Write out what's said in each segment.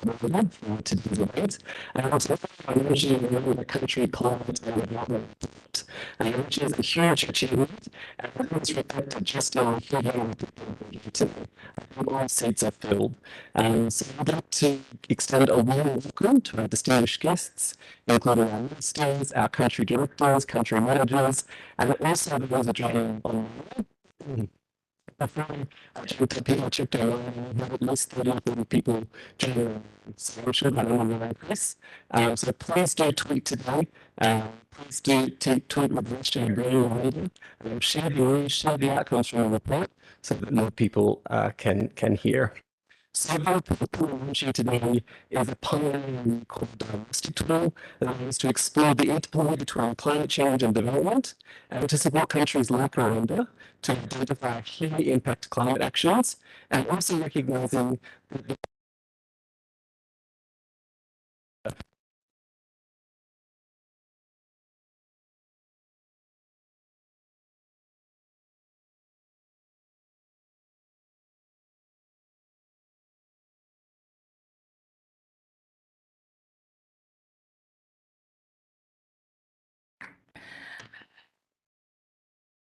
Rwanda for today's event. And also, I mentioned the country climate and development, which is a huge achievement, and it's reflected just on hearing today. All seats are filled. So I'd like to extend a warm welcome to our distinguished guests, including our ministers, our country directors, country managers, and also the ones joining online. I checked people checked out at least 30 people joining social and online press. So please do tweet today. Please do tweet with hashtag #GreenRwanda. Share the news, share the outcomes from the report so that more people can hear. So the report we're launching today is a pioneering called Diagnostic Tool that aims to explore the interplay between climate change and development and to support countries like Rwanda to identify high impact climate actions and also recognizing that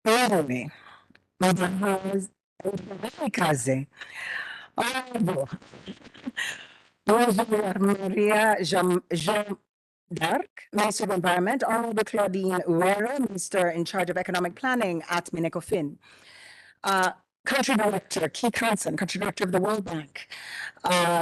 Órale, kazi. Bonjour, Maria Jean d'Arc, Minister of Environment, Honorable Claudine Uwera, Minister in charge of Economic Planning at Minecofin. Country Director Keith Hansen, Country Director of the World Bank,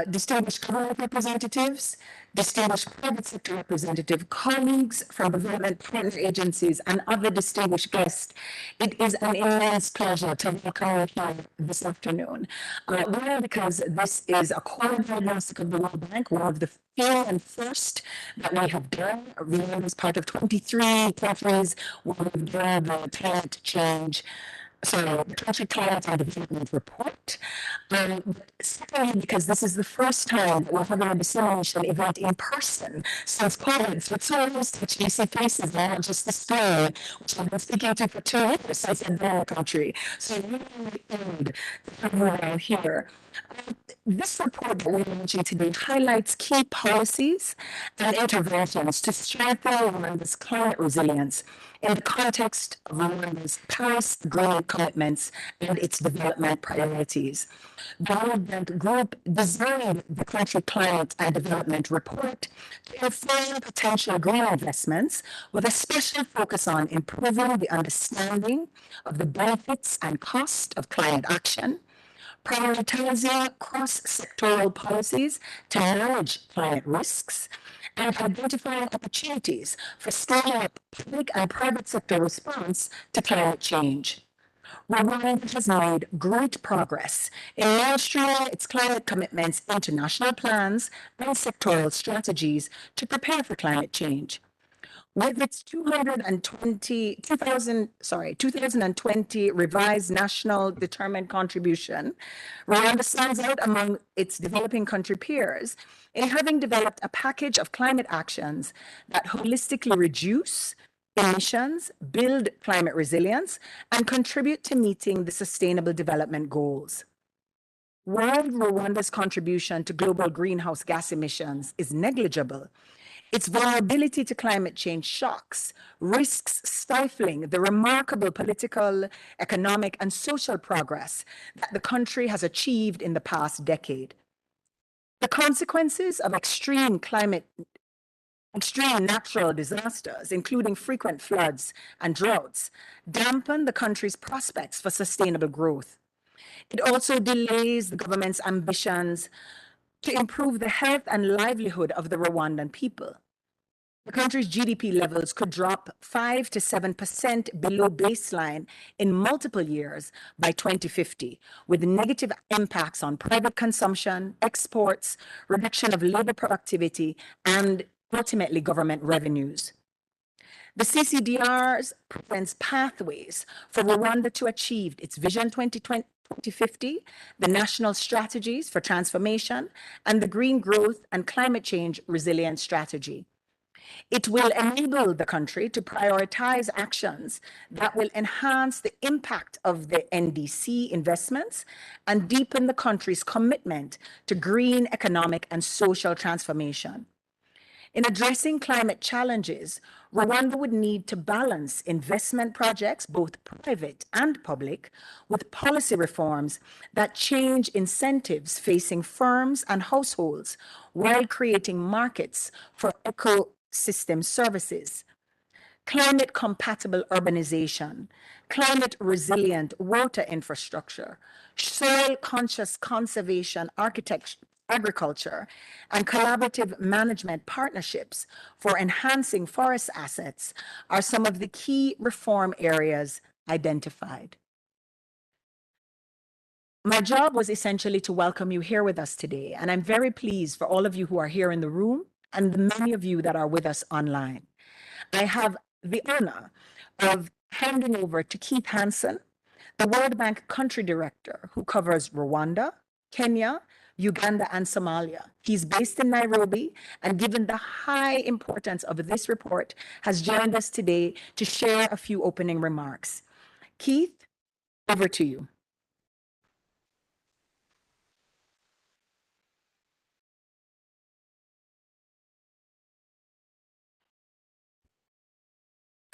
distinguished government representatives, distinguished private sector representative, colleagues from development partner agencies, and other distinguished guests. It is an immense pleasure to welcome you here this afternoon. One, because this is a core diagnostic of the World Bank, one of the few and first that we have done. Rwanda is part of 23 countries where we've done the climate change. So the country climate and development report. Secondly, because this is the first time that we're having a dissemination event in person since COVID. So it's so nice to actually see faces now, not just the screen, which I've been speaking to for 2 years since I've been in the country. So really honored to have you all here. This report that we're launching today highlights key policies and interventions to strengthen Rwanda's climate resilience in the context of Rwanda's Paris Agreement commitments and its development priorities. The World Bank Group designed the Country Climate and Development Report to inform potential green investments with a special focus on improving the understanding of the benefits and cost of climate action, prioritizing cross-sectoral policies to manage climate risks, and identifying opportunities for scaling up public and private sector response to climate change. Rwanda has made great progress in mainstreaming its climate commitments into national plans and sectoral strategies to prepare for climate change. With its 2020 revised national determined contribution, Rwanda stands out among its developing country peers in having developed a package of climate actions that holistically reduce emissions, build climate resilience, and contribute to meeting the Sustainable Development Goals. While Rwanda's contribution to global greenhouse gas emissions is negligible, its vulnerability to climate change shocks risks stifling the remarkable political, economic, and social progress that the country has achieved in the past decade. The consequences of extreme natural disasters, including frequent floods and droughts, dampen the country's prospects for sustainable growth. It also delays the government's ambitions to improve the health and livelihood of the Rwandan people. The country's GDP levels could drop 5 to 7% below baseline in multiple years by 2050, with negative impacts on private consumption, exports, reduction of labor productivity, and ultimately government revenues. The CCDRs presents pathways for Rwanda to achieve its Vision 2050, the national strategies for transformation, and the Green Growth and Climate Change Resilience Strategy. It will enable the country to prioritize actions that will enhance the impact of the NDC investments and deepen the country's commitment to green economic and social transformation. In addressing climate challenges, Rwanda would need to balance investment projects, both private and public, with policy reforms that change incentives facing firms and households while creating markets for ecosystem services. Climate compatible urbanization, climate resilient water infrastructure, soil conscious conservation agriculture, and collaborative management partnerships for enhancing forest assets are some of the key reform areas identified. My job was essentially to welcome you here with us today, and I'm very pleased for all of you who are here in the room and the many of you that are with us online. I have the honor of handing over to Keith Hansen, the World Bank Country Director, who covers Rwanda, Kenya, Uganda, and Somalia. He's based in Nairobi, and given the high importance of this report, has joined us today to share a few opening remarks. Keith, over to you.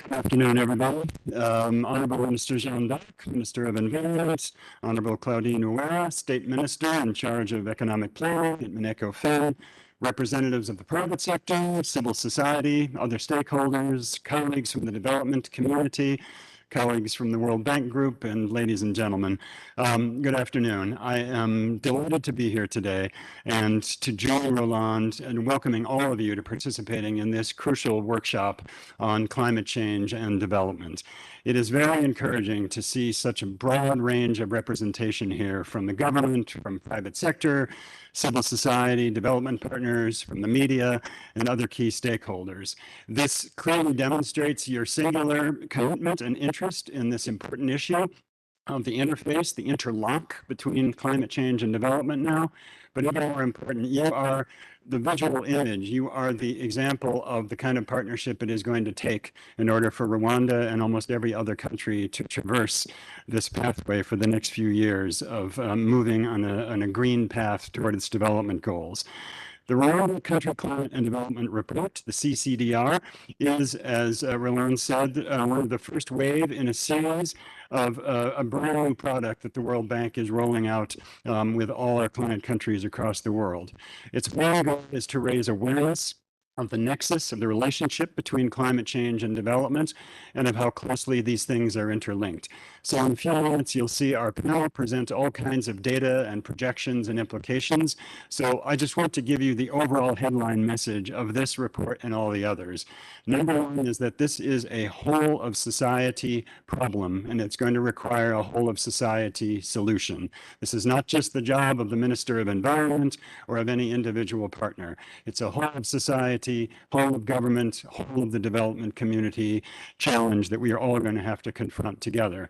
Good afternoon, everybody. Honorable Minister Jean d'Arc, Minister of Environment, Honorable Claudine Ouera, State Minister in charge of Economic Planning at MINECO-FIN, representatives of the private sector, civil society, other stakeholders, colleagues from the development community, colleagues from the World Bank Group, and ladies and gentlemen, good afternoon. I am delighted to be here today and to join Roland in welcoming all of you to participating in this crucial workshop on climate change and development. It is very encouraging to see such a broad range of representation here from the government, from private sector, civil society, development partners, from the media, and other key stakeholders. This clearly demonstrates your singular commitment and interest in this important issue of the interface, the interlock between climate change and development now. But even more important, you are the visual image. You are the example of the kind of partnership it is going to take in order for Rwanda and almost every other country to traverse this pathway for the next few years of moving on a green path toward its development goals. The Rwanda Country Climate and Development Report, the CCDR, is, as Roland said, one of the first wave in a series of a brand new product that the World Bank is rolling out with all our client countries across the world. Its main goal is to raise awareness of the nexus of the relationship between climate change and development and of how closely these things are interlinked. So in a few minutes, you'll see our panel present all kinds of data and projections and implications. So I just want to give you the overall headline message of this report and all the others. Number one is that this is a whole of society problem, and it's going to require a whole of society solution. This is not just the job of the Minister of Environment or of any individual partner. It's a whole of society, whole of government, whole of the development community challenge that we are all going to have to confront together.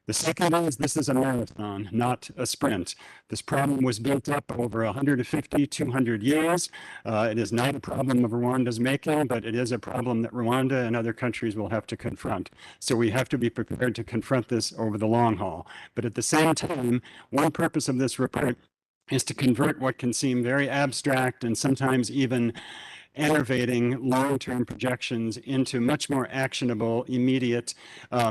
The second is this is a marathon, not a sprint. This problem was built up over 150, 200 years. It is not a problem of Rwanda's making, but it is a problem that Rwanda and other countries will have to confront. So we have to be prepared to confront this over the long haul. But at the same time, one purpose of this report is to convert what can seem very abstract and sometimes even enervating long-term projections into much more actionable, immediate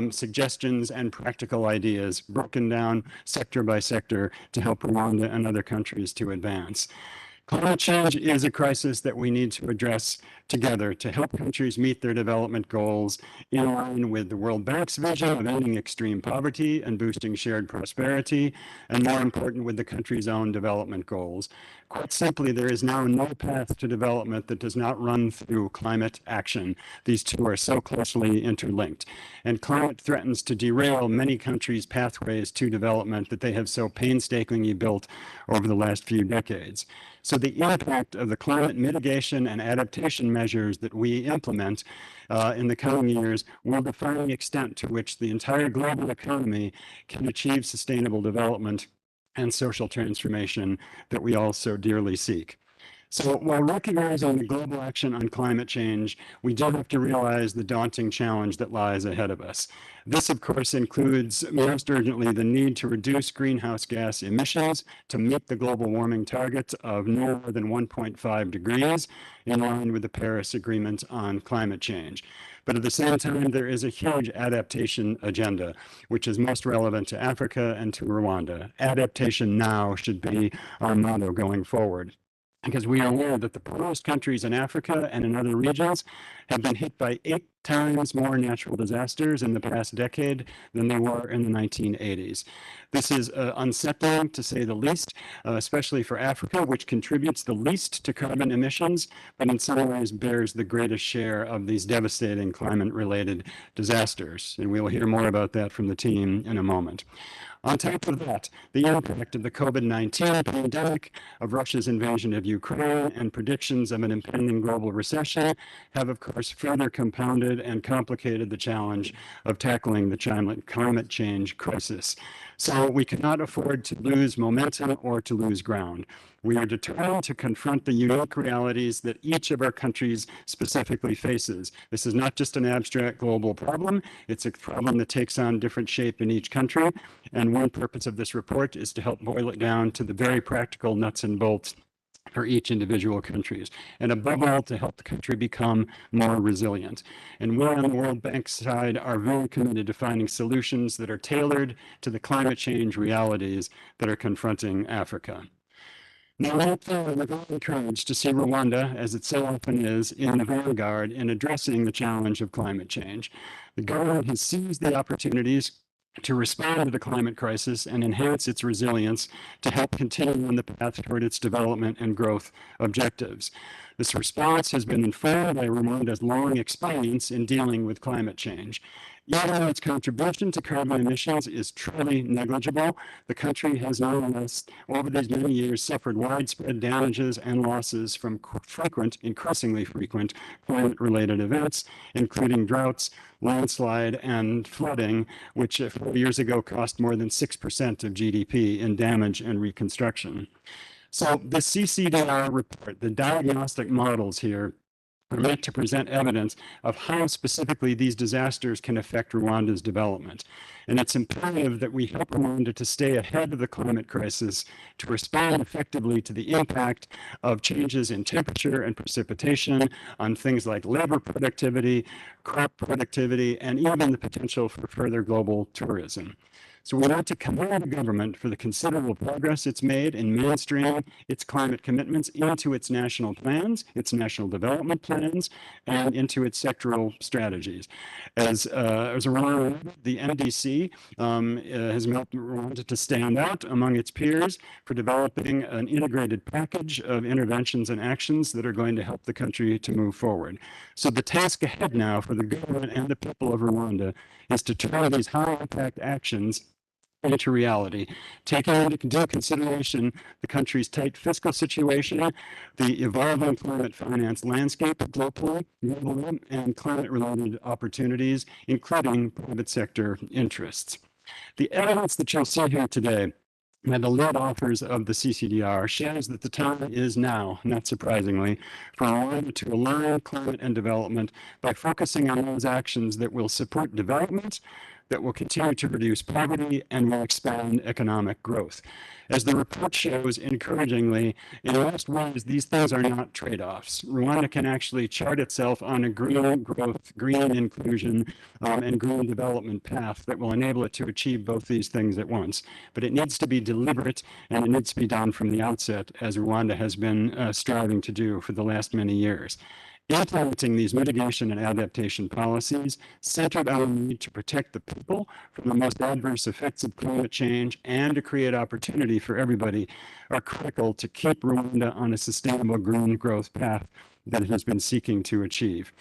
suggestions and practical ideas broken down sector by sector to help Rwanda and other countries to advance. Climate change is a crisis that we need to address together to help countries meet their development goals in line with the World Bank's vision of ending extreme poverty and boosting shared prosperity, and more important, with the country's own development goals. Quite simply, there is now no path to development that does not run through climate action. These two are so closely interlinked. And climate threatens to derail many countries' pathways to development that they have so painstakingly built over the last few decades. So the impact of the climate mitigation and adaptation measures that we implement in the coming years will define the extent to which the entire global economy can achieve sustainable development and social transformation that we all so dearly seek. So while recognizing the global action on climate change, we do have to realize the daunting challenge that lies ahead of us. This, of course, includes most urgently the need to reduce greenhouse gas emissions to meet the global warming target of no more than 1.5 degrees, in line with the Paris Agreement on climate change. But at the same time, there is a huge adaptation agenda, which is most relevant to Africa and to Rwanda. Adaptation now should be our motto going forward, because we are aware that the poorest countries in Africa and in other regions have been hit by 8 times more natural disasters in the past decade than they were in the 1980s. This is unsettling, to say the least, especially for Africa, which contributes the least to carbon emissions, but in some ways bears the greatest share of these devastating climate-related disasters. And we will hear more about that from the team in a moment. On top of that, the impact of the COVID-19 pandemic, of Russia's invasion of Ukraine, and predictions of an impending global recession have, of course, further compounded and complicated the challenge of tackling the climate change crisis. So we cannot afford to lose momentum or to lose ground. We are determined to confront the unique realities that each of our countries specifically faces. This is not just an abstract global problem. It's a problem that takes on different shape in each country. And one purpose of this report is to help boil it down to the very practical nuts and bolts for each individual countries, and above all, to help the country become more resilient. And we on the World Bank side are very committed to finding solutions that are tailored to the climate change realities that are confronting Africa. Now, we're very encouraged to see Rwanda, as it so often is, in the vanguard in addressing the challenge of climate change. The government has seized the opportunities to respond to the climate crisis and enhance its resilience to help continue on the path toward its development and growth objectives. This response has been informed by Rwanda's long experience in dealing with climate change. Even though its contribution to carbon emissions is truly negligible, the country has nonetheless, over these many years, suffered widespread damages and losses from increasingly frequent climate-related events, including droughts, landslide, and flooding, which 4 years ago cost more than 6% of GDP in damage and reconstruction. So the CCDR report, the diagnostic models here, are meant to present evidence of how specifically these disasters can affect Rwanda's development. And it's imperative that we help Rwanda to stay ahead of the climate crisis, to respond effectively to the impact of changes in temperature and precipitation on things like labor productivity, crop productivity, and even the potential for further global tourism. So we want to commend the government for the considerable progress it's made in mainstreaming its climate commitments into its national plans, its national development plans, and into its sectoral strategies. As a reminder, the NDC has helped Rwanda to stand out among its peers for developing an integrated package of interventions and actions that are going to help the country to move forward. So the task ahead now for the government and the people of Rwanda is to turn these high-impact actions into reality, taking into due consideration the country's tight fiscal situation, the evolving climate finance landscape globally, and climate-related opportunities, including private sector interests. The evidence that you'll see here today by the lead authors of the CCDR shows that the time is now, not surprisingly, for Rwanda to align climate and development by focusing on those actions that will support development, that will continue to reduce poverty, and will expand economic growth. As the report shows, encouragingly, in most ways, these things are not trade-offs. Rwanda can actually chart itself on a green growth, green inclusion, and green development path that will enable it to achieve both these things at once. But it needs to be deliberate, and it needs to be done from the outset, as Rwanda has been striving to do for the last many years. Implementing these mitigation and adaptation policies centered on the need to protect the people from the most adverse effects of climate change and to create opportunity for everybody are critical to keep Rwanda on a sustainable green growth path that it has been seeking to achieve.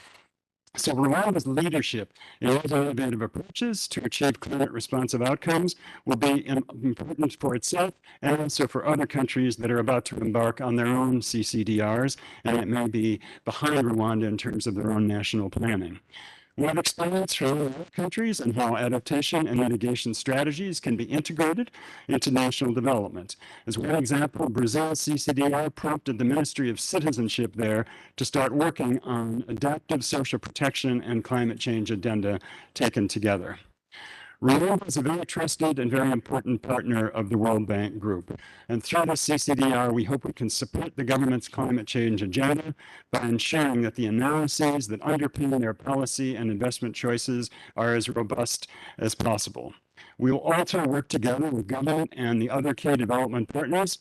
So Rwanda's leadership in these innovative approaches to achieve climate-responsive outcomes will be important for itself and also for other countries that are about to embark on their own CCDRs, and it may be behind Rwanda in terms of their own national planning. We have experience from other countries and how adaptation and mitigation strategies can be integrated into national development. As one example, Brazil's CCDR prompted the Ministry of Citizenship there to start working on adaptive social protection and climate change agenda taken together. Rwanda is a very trusted and very important partner of the World Bank Group. And through the CCDR, we hope we can support the government's climate change agenda by ensuring that the analyses that underpin their policy and investment choices are as robust as possible. We will also work together with government and the other key development partners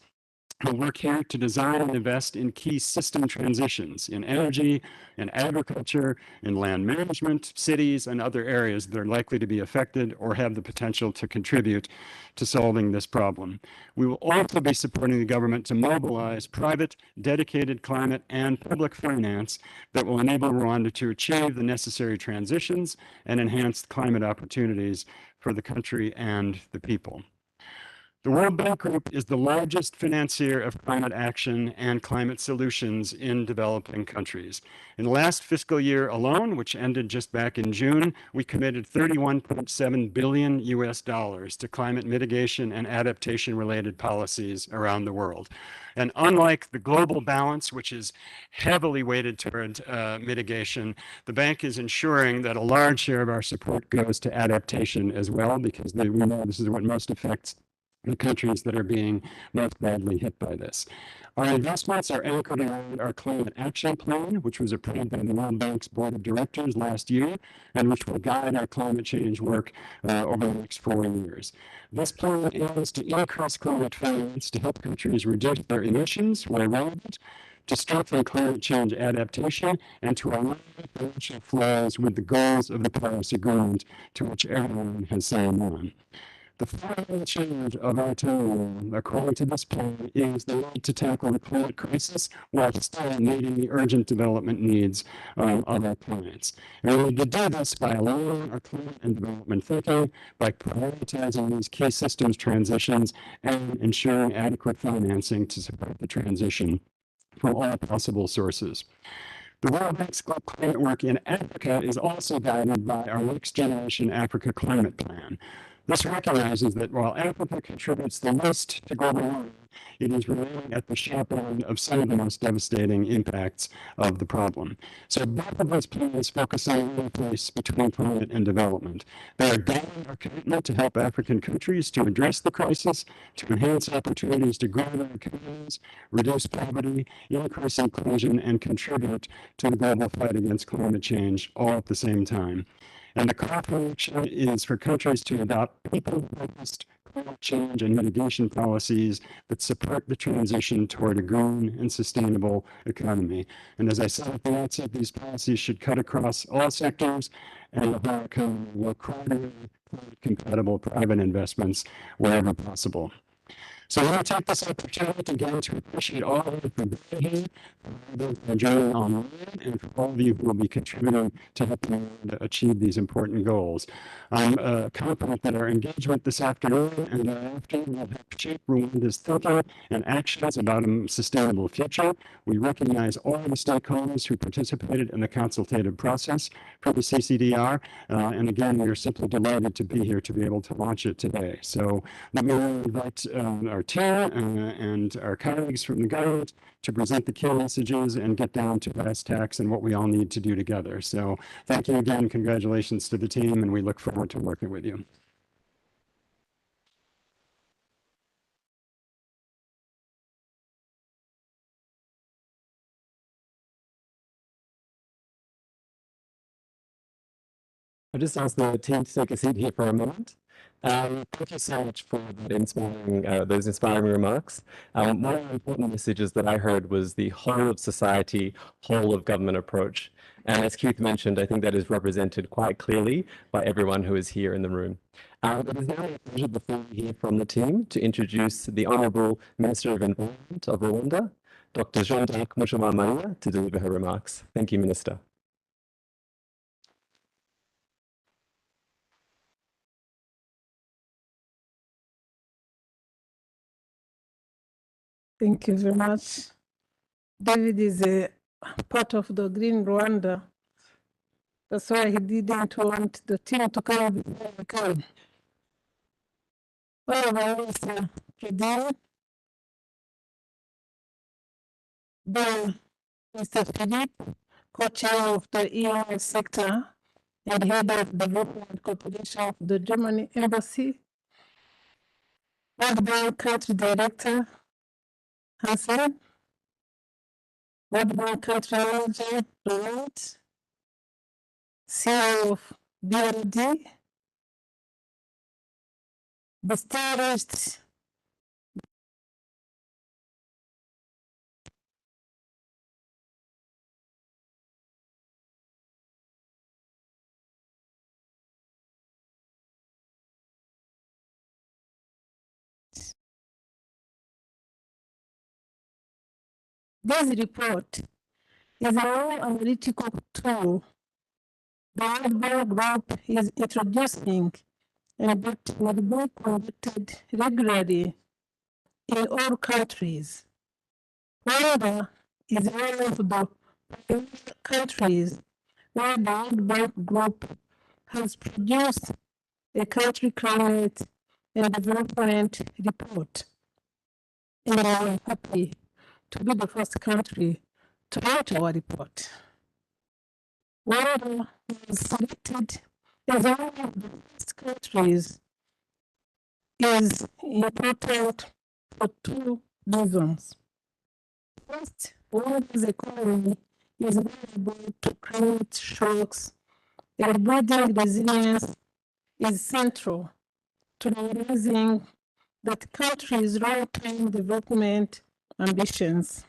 who work here to design and invest in key system transitions in energy, in agriculture, in land management, cities, and other areas that are likely to be affected or have the potential to contribute to solving this problem. We will also be supporting the government to mobilize private, dedicated climate and public finance that will enable Rwanda to achieve the necessary transitions and enhance climate opportunities for the country and the people. The World Bank Group is the largest financier of climate action and climate solutions in developing countries. In the last fiscal year alone, which ended just back in June, we committed $31.7 billion to climate mitigation and adaptation related policies around the world. And unlike the global balance, which is heavily weighted toward mitigation, the bank is ensuring that a large share of our support goes to adaptation as well, because we know this is what most affects the countries that are being most badly hit by this. Our investments are anchored around our Climate Action Plan, which was approved by the World Bank's Board of Directors last year, and which will guide our climate change work over the next 4 years. This plan aims to increase climate finance to help countries reduce their emissions where relevant, to strengthen climate change adaptation, and to align financial flows with the goals of the Paris Agreement, to which everyone has signed on. The fundamental change of our time, according to this plan, is the need to tackle the climate crisis while still meeting the urgent development needs of our clients. And we need to do this by aligning our climate and development thinking, by prioritizing these key systems transitions, and ensuring adequate financing to support the transition from all possible sources. The World Bank's climate work in Africa is also guided by our Next Generation Africa Climate Plan. This recognizes that while Africa contributes the most to global warming, it is remaining at the sharp end of some of the most devastating impacts of the problem. So both of those plans focus on the interface between climate and development. They are guiding our commitment to help African countries to address the crisis, to enhance opportunities to grow their economies, reduce poverty, increase inclusion, and contribute to the global fight against climate change all at the same time. And the call for action is for countries to adopt people-focused climate change and mitigation policies that support the transition toward a green and sustainable economy. And as I said at the outset, these policies should cut across all sectors, and the whole economy will coordinate compatible private investments wherever possible. So I want to take this opportunity again to appreciate all of you for being here, for joining online, and for all of you who will be contributing to helping achieve these important goals. I'm confident that our engagement this afternoon and thereafter will help shape Rwanda's thinking and actions about a sustainable future. We recognize all the stakeholders who participated in the consultative process for the CCDR, and again, we are simply delighted to be here to be able to launch it today. So let me invite our team and our colleagues from the government to present the key messages and get down to brass tacks and what we all need to do together. So thank you again, congratulations to the team, and we look forward to working with you. I'll just ask the team to take a seat here for a moment. Thank you so much for those inspiring remarks. One of the important messages that I heard was the whole of society, whole of government approach. And as Keith mentioned, I think that is represented quite clearly by everyone who is here in the room. It is now a pleasure before we hear from the team to introduce the Honourable Minister of Environment of Rwanda, Dr. Jean-Jacques Mushomamariya, to deliver her remarks. Thank you, Minister. Thank you very much. David is a part of the Green Rwanda That's why he didn't want the team to come before we come. However, Mr. President, Mr. Philippe, co-chair of the EI sector and head of development cooperation of the Germany embassy, World Bank country director, Hansen, World Bank country manager, Laurent, CEO of BRD, distinguished this report is a more analytical tool the World Bank Group is introducing and that will be conducted regularly in all countries. Rwanda is one of the countries where the World Bank Group has produced a country climate and development report. And I am happy to be the first country to write our report. Rwanda was selected as one of the first countries is important for two reasons. First, Rwanda's economy is vulnerable to climate shocks, and building resilience is central to realizing that country's long-term development ambitions.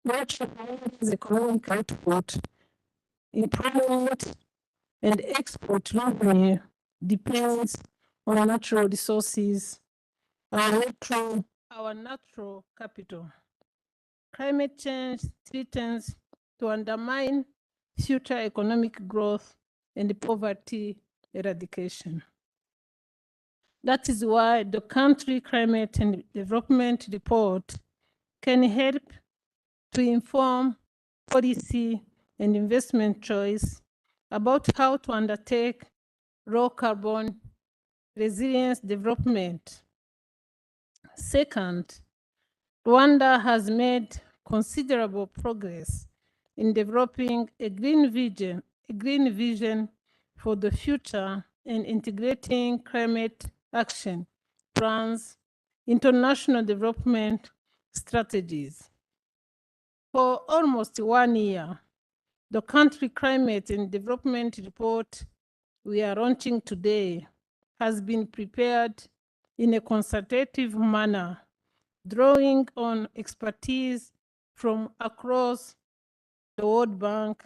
Much of Rwanda's economic output, employment, and export revenue depends on natural resources, our natural capital. Climate change threatens to undermine future economic growth and poverty eradication. That is why the country climate and development report can help to inform policy and investment choice about how to undertake low carbon resilience development. Second, Rwanda has made considerable progress in developing a green vision for the future and integrating climate action plans, international development strategies. For almost 1 year, the country climate and development report we are launching today has been prepared in a consultative manner, drawing on expertise from across the World Bank,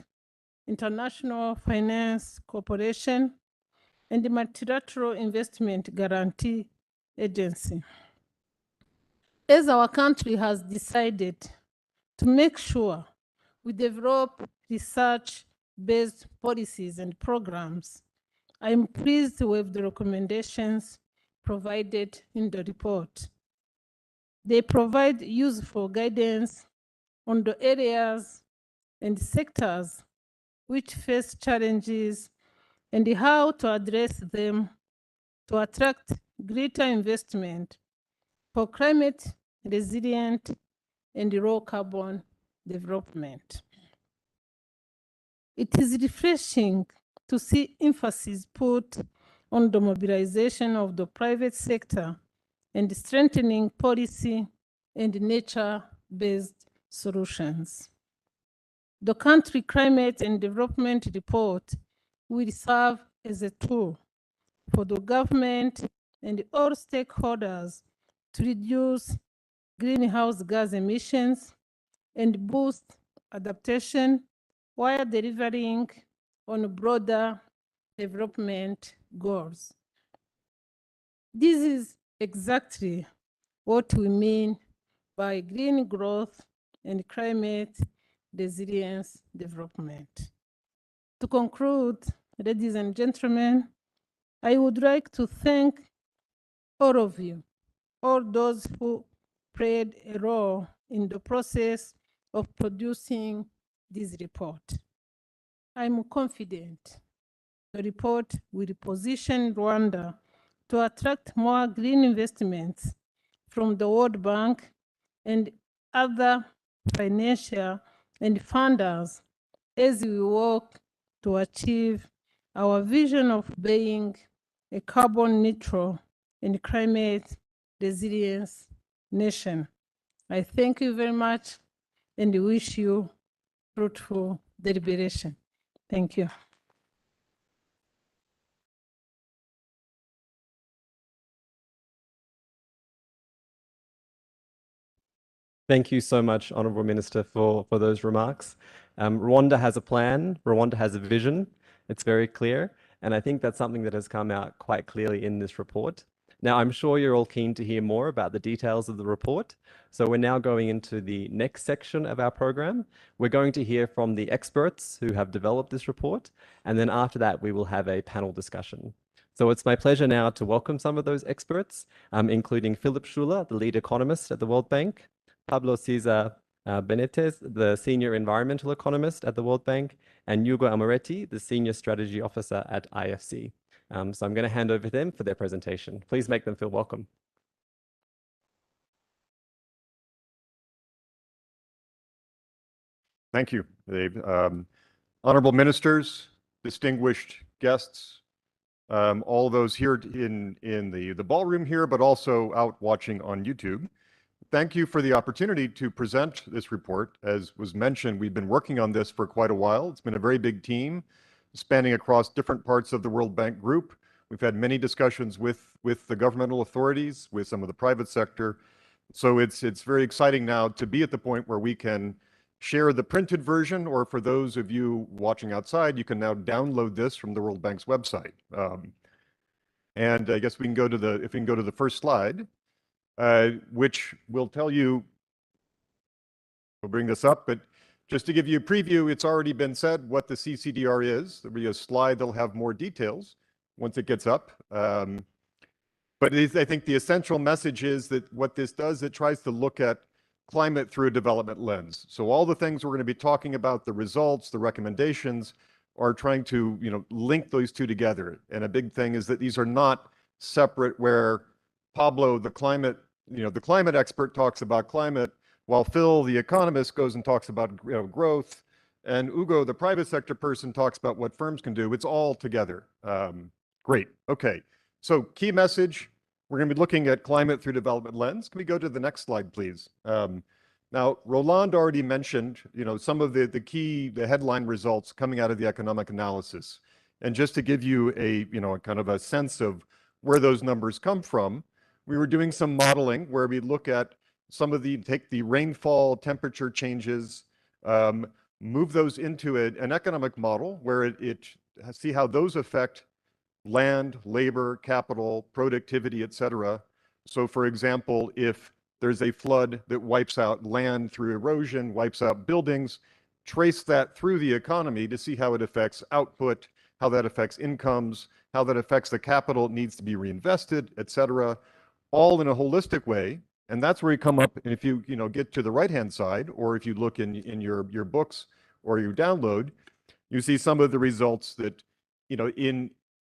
International Finance Corporation, and the Multilateral Investment Guarantee Agency. As our country has decided to make sure we develop research-based policies and programs, I am pleased with the recommendations provided in the report. They provide useful guidance on the areas and sectors which face challenges and how to address them to attract greater investment for climate resilient and low carbon development. It is refreshing to see emphasis put on the mobilization of the private sector and strengthening policy and nature-based solutions. The country climate and development report will serve as a tool for the government and all stakeholders to reduce greenhouse gas emissions and boost adaptation while delivering on broader development goals. This is exactly what we mean by green growth and climate resilience development. To conclude, ladies and gentlemen, I would like to thank all of you, all those who played a role in the process of producing this report. I'm confident the report will position Rwanda to attract more green investments from the World Bank and other financial and funders as we work to achieve our vision of being a carbon neutral and climate resilience nation. I thank you very much and wish you fruitful deliberation. Thank you. Thank you so much, Honourable Minister, for those remarks. Rwanda has a plan, Rwanda has a vision, it's very clear, and I think that's something that has come out quite clearly in this report. Now, I'm sure you're all keen to hear more about the details of the report, so we're now going into the next section of our program. We're going to hear from the experts who have developed this report, and then after that, we will have a panel discussion. So it's my pleasure now to welcome some of those experts, including Philip Schuler, the lead economist at the World Bank, Pablo Cesar Benitez, the Senior Environmental Economist at the World Bank, and Hugo Amoretti, the Senior Strategy Officer at IFC. So I'm going to hand over to them for their presentation. Please make them feel welcome. Thank you, Dave. Honorable ministers, distinguished guests, all those here in the ballroom here, but also out watching on YouTube. Thank you for the opportunity to present this report. As was mentioned, we've been working on this for quite a while. It's been a very big team spanning across different parts of the World Bank Group. We've had many discussions with the governmental authorities, with some of the private sector. So it's very exciting now to be at the point where we can share the printed version, or for those of you watching outside, you can now download this from the World Bank's website. And I guess we can go to if we can go to the first slide. Which will tell you, we'll bring this up, but just to give you a preview, it's already been said what the CCDR is. There'll be a slide that'll have more details once it gets up. But I think the essential message is that what this does, it tries to look at climate through a development lens. So all the things we're going to be talking about, the results, the recommendations, are trying to link those two together. And a big thing is that these are not separate, where Pablo, the climate expert, talks about climate, while Phil, the economist, goes and talks about growth, and Ugo, the private sector person, talks about what firms can do. It's all together. Great. Okay. So key message, we're going to be looking at climate through development lens. Can we go to the next slide, please? Now, Roland already mentioned, some of the headline results coming out of the economic analysis. And just to give you a kind of a sense of where those numbers come from, we were doing some modeling where we look at take the rainfall, temperature changes, move those into an economic model where see how those affect land, labor, capital, productivity, et cetera. So for example, if there's a flood that wipes out land through erosion, wipes out buildings, trace that through the economy to see how it affects output, how that affects incomes, how that affects the capital that needs to be reinvested, et cetera, all in a holistic way. And that's where you come up, and if you get to the right-hand side, or if you look in your books or your download, you see some of the results that,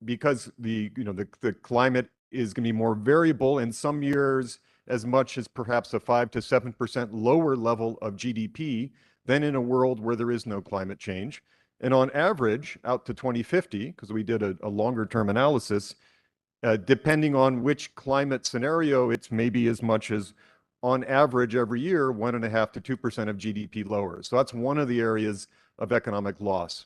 because the climate is going to be more variable in some years, as much as perhaps a 5 to 7% lower level of GDP than in a world where there is no climate change. And on average, out to 2050, because we did a longer term analysis, depending on which climate scenario, it's maybe as much as, on average every year, 1.5 to 2% of GDP lower. So that's one of the areas of economic loss.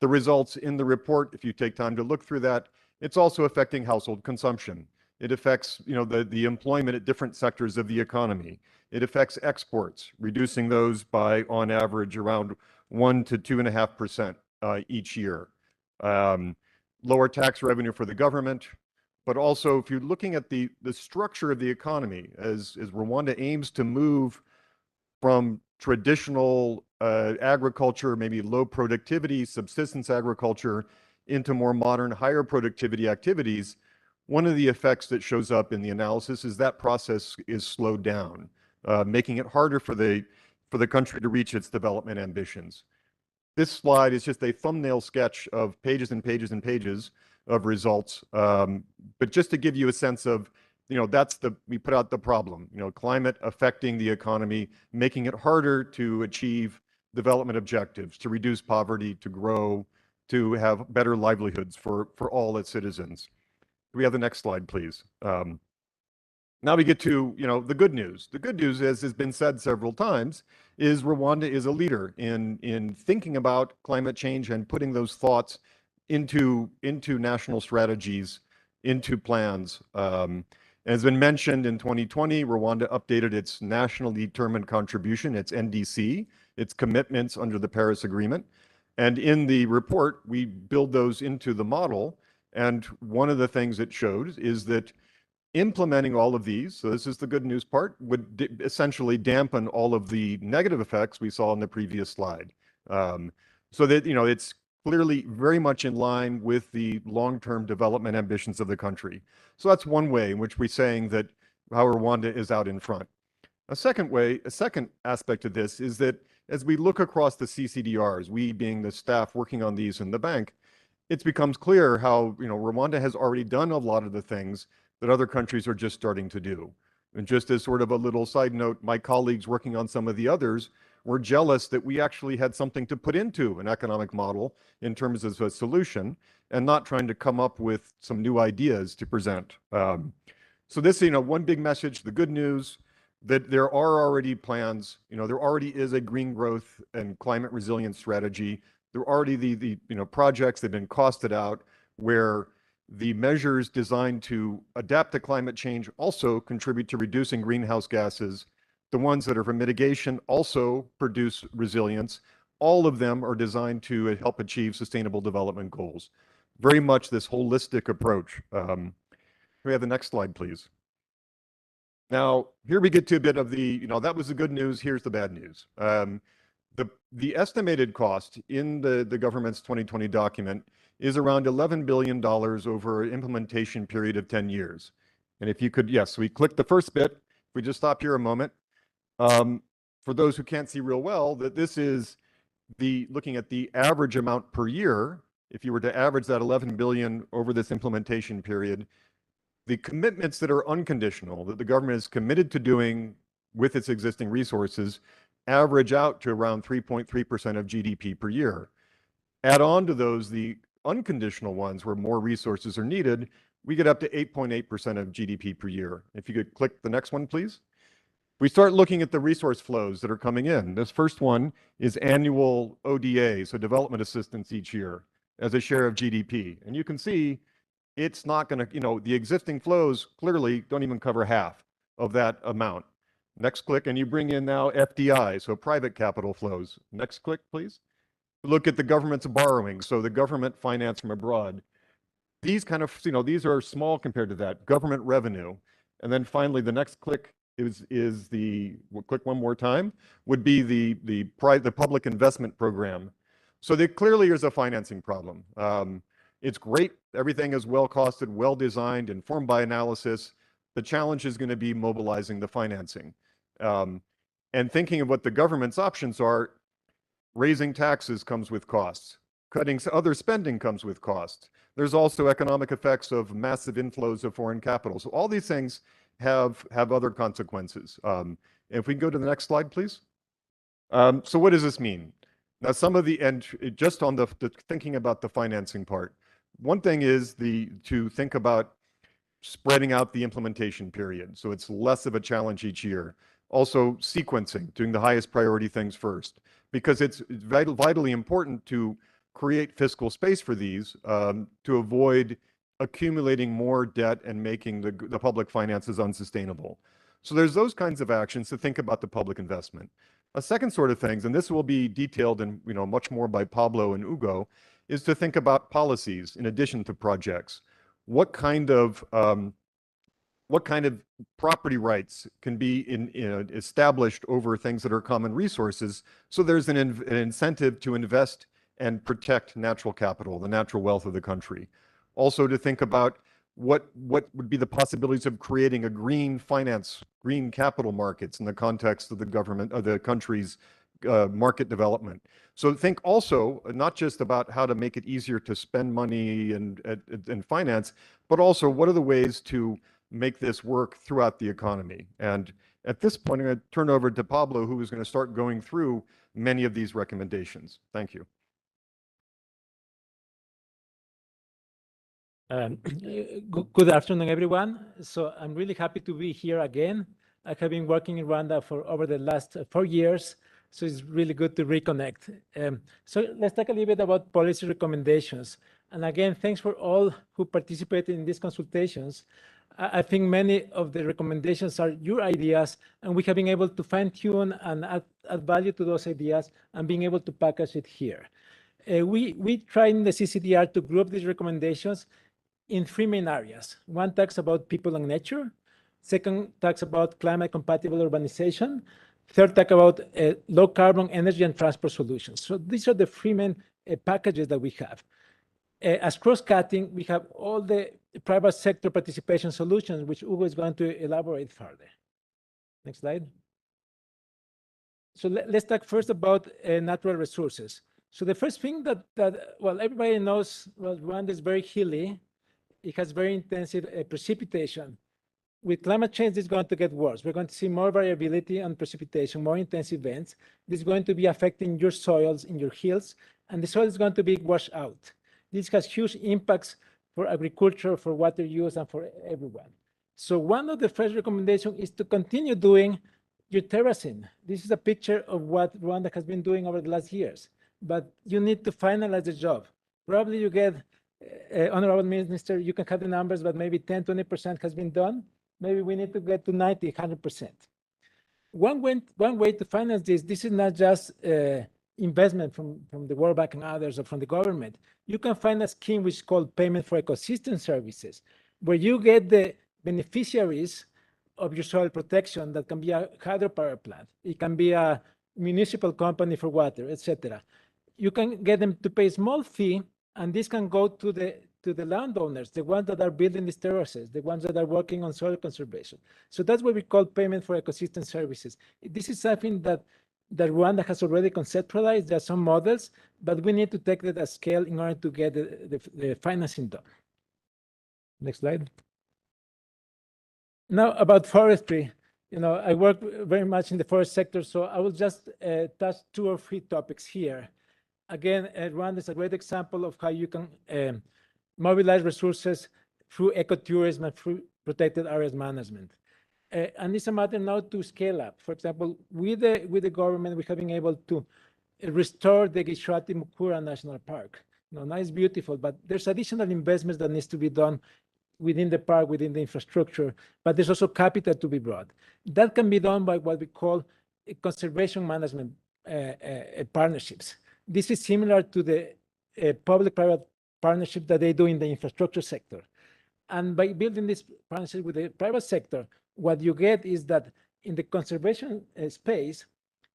The results in the report, if you take time to look through that, it's also affecting household consumption. It affects, the employment at different sectors of the economy. It affects exports, reducing those by, on average, around 1 to 2.5% each year. Lower tax revenue for the government, but also if you're looking at the structure of the economy, as Rwanda aims to move from traditional agriculture, maybe low productivity, subsistence agriculture, into more modern, higher productivity activities, one of the effects that shows up in the analysis is that process is slowed down, making it harder for the country to reach its development ambitions. This slide is just a thumbnail sketch of pages and pages and pages of results. But just to give you a sense of, we put out the problem, climate affecting the economy, making it harder to achieve development objectives, to reduce poverty, to grow, to have better livelihoods for all its citizens. Do we have the next slide, please? Now we get to, the good news. The good news, as has been said several times, is Rwanda is a leader in thinking about climate change and putting those thoughts into national strategies, into plans. As been mentioned, in 2020, Rwanda updated its nationally determined contribution, its NDC, its commitments under the Paris Agreement. And in the report, we build those into the model. And one of the things it shows is that implementing all of these, so this is the good news part, would essentially dampen all of the negative effects we saw in the previous slide. So that, it's clearly very much in line with the long-term development ambitions of the country. So that's one way in which we're saying that how Rwanda is out in front. A second aspect of this is that as we look across the CCDRs, we being the staff working on these in the bank, it becomes clear how, Rwanda has already done a lot of the things that other countries are just starting to do. And just as sort of a little side note, my colleagues working on some of the others were jealous that we actually had something to put into an economic model in terms of a solution and not trying to come up with some new ideas to present. So this, one big message, the good news, that there are already plans, there already is a green growth and climate resilience strategy. There are already the projects that have been costed out where the measures designed to adapt to climate change also contribute to reducing greenhouse gases. The ones that are for mitigation also produce resilience. All of them are designed to help achieve sustainable development goals. Very much this holistic approach. Can we have the next slide, please? Now, here we get to a bit of the, that was the good news, here's the bad news. The estimated cost in the government's 2020 document is around $11 billion over an implementation period of 10 years. And if you could, yes, we click the first bit. If we just stop here a moment. For those who can't see real well, that this is looking at the average amount per year. If you were to average that 11 billion over this implementation period, the commitments that are unconditional, that the government is committed to doing with its existing resources, average out to around 3.3% of GDP per year. Add on to those the unconditional ones where more resources are needed, we get up to 8.8% of GDP per year. If you could click the next one, please. We start looking at the resource flows that are coming in. This first one is annual ODA, so development assistance each year, as a share of GDP. And you can see it's not going to, the existing flows clearly don't even cover half of that amount. Next click, and you bring in now FDI, so private capital flows. Next click, please. Look at the government's borrowing, so the government finance from abroad. These kind of, these are small compared to that. Government revenue. And then finally, the next click is we'll click one more time, would be the public investment program. So there clearly is a financing problem. It's great. Everything is well costed, well designed, informed by analysis. The challenge is going to be mobilizing the financing. And thinking of what the government's options are, raising taxes comes with costs. Cutting other spending comes with costs. There's also economic effects of massive inflows of foreign capital. So all these things have other consequences. If we can go to the next slide, please. So what does this mean? Now, just on the thinking about the financing part, one thing is to think about spreading out the implementation period. So it's less of a challenge each year. Also sequencing, doing the highest priority things first, because it's vitally important to create fiscal space for these to avoid accumulating more debt and making the public finances unsustainable. So there's those kinds of actions to think about the public investment. A second sort of things, and this will be detailed in much more by Pablo and Ugo, is to think about policies in addition to projects. What kind of property rights can be established over things that are common resources, so there's an incentive to invest and protect natural capital, the natural wealth of the country. Also to think about what would be the possibilities of creating a green finance, green capital markets in the context of the government, of the country's market development. So think also not just about how to make it easier to spend money and finance, but also what are the ways to make this work throughout the economy. And at this point, I'm going to turn over to Pablo, who is going to start going through many of these recommendations. Thank you. Good afternoon, everyone. So I'm really happy to be here again. I have been working in Rwanda for over the last 4 years, so it's really good to reconnect. So let's talk a little bit about policy recommendations. And again, thanks for all who participated in these consultations. I think many of the recommendations are your ideas, and we have been able to fine-tune and add value to those ideas and being able to package it here. We tried in the CCDR to group these recommendations in 3 main areas. One talks about people and nature. Second talks about climate compatible urbanization. Third talk about low carbon energy and transport solutions. So these are the 3 main packages that we have. As cross-cutting, we have all the private sector participation solutions, which Hugo is going to elaborate further. Next slide. So let's talk first about natural resources. So the first thing that well, everybody knows, well, Rwanda is very hilly. It has very intensive precipitation. With climate change, it's going to get worse. We're going to see more variability on precipitation, more intense events. This is going to be affecting your soils in your hills, and the soil is going to be washed out. This has huge impacts for agriculture, for water use, and for everyone. So one of the first recommendations is to continue doing your terracing. This is a picture of what Rwanda has been doing over the last years, but you need to finalize the job. Probably you get, Honorable Minister, you can have the numbers, but maybe 10, 20% has been done. Maybe we need to get to 90, 100%. One way to finance this is not just investment from the World Bank and others or from the government. You can find a scheme which is called Payment for Ecosystem Services, where you get the beneficiaries of your soil protection. That can be a hydropower plant. It can be a municipal company for water, etc. You can get them to pay a small fee, and this can go to the landowners, the ones that are building these terraces, the ones that are working on soil conservation. So that's what we call Payment for Ecosystem Services. This is something that Rwanda has already conceptualized. There are some models, but we need to take that at scale in order to get the financing done. Next slide. Now about forestry. You know, I work very much in the forest sector, so I will just touch 2 or 3 topics here. Again, Rwanda is a great example of how you can mobilize resources through ecotourism and through protected areas management. And it's a matter now to scale up. For example, with the government, we have been able to restore the Gishwati Mukura National Park. You know, now it's beautiful, but there's additional investments that needs to be done within the park, within the infrastructure, but there's also capital to be brought. That can be done by what we call conservation management partnerships. This is similar to the public-private partnership that they do in the infrastructure sector. And by building this partnership with the private sector, what you get is that in the conservation space,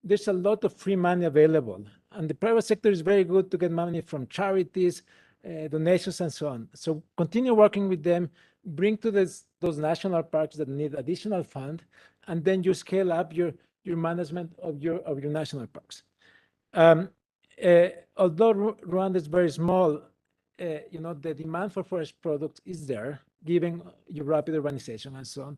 there's a lot of free money available. And the private sector is very good to get money from charities, donations, and so on. So continue working with them, bring to those national parks that need additional fund, and then you scale up your management of your national parks. Although Rwanda is very small, you know, the demand for forest products is there, given your rapid urbanization and so on.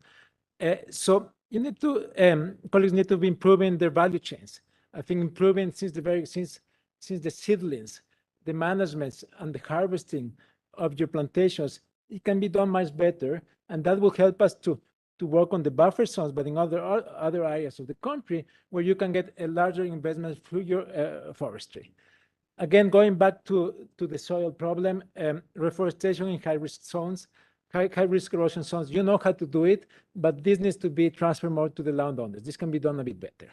So you need to, colleagues need to be improving their value chains. I think improving since the seedlings, the management and the harvesting of your plantations, it can be done much better, and that will help us to work on the buffer zones, but in other areas of the country where you can get a larger investment through your forestry. Again, going back to the soil problem, reforestation in high-risk zones, high-risk erosion zones, you know how to do it, but this needs to be transferred more to the landowners. This can be done a bit better.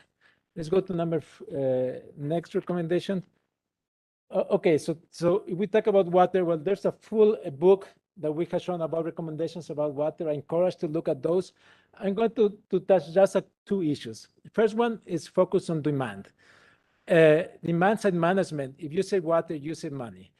Let's go to next recommendation. Okay, so if we talk about water, well, there's a full book that we have shown about recommendations about water. I encourage to look at those. I'm going to touch just 2 issues. The first one is focus on demand. Demand side management, if you save water, you save money.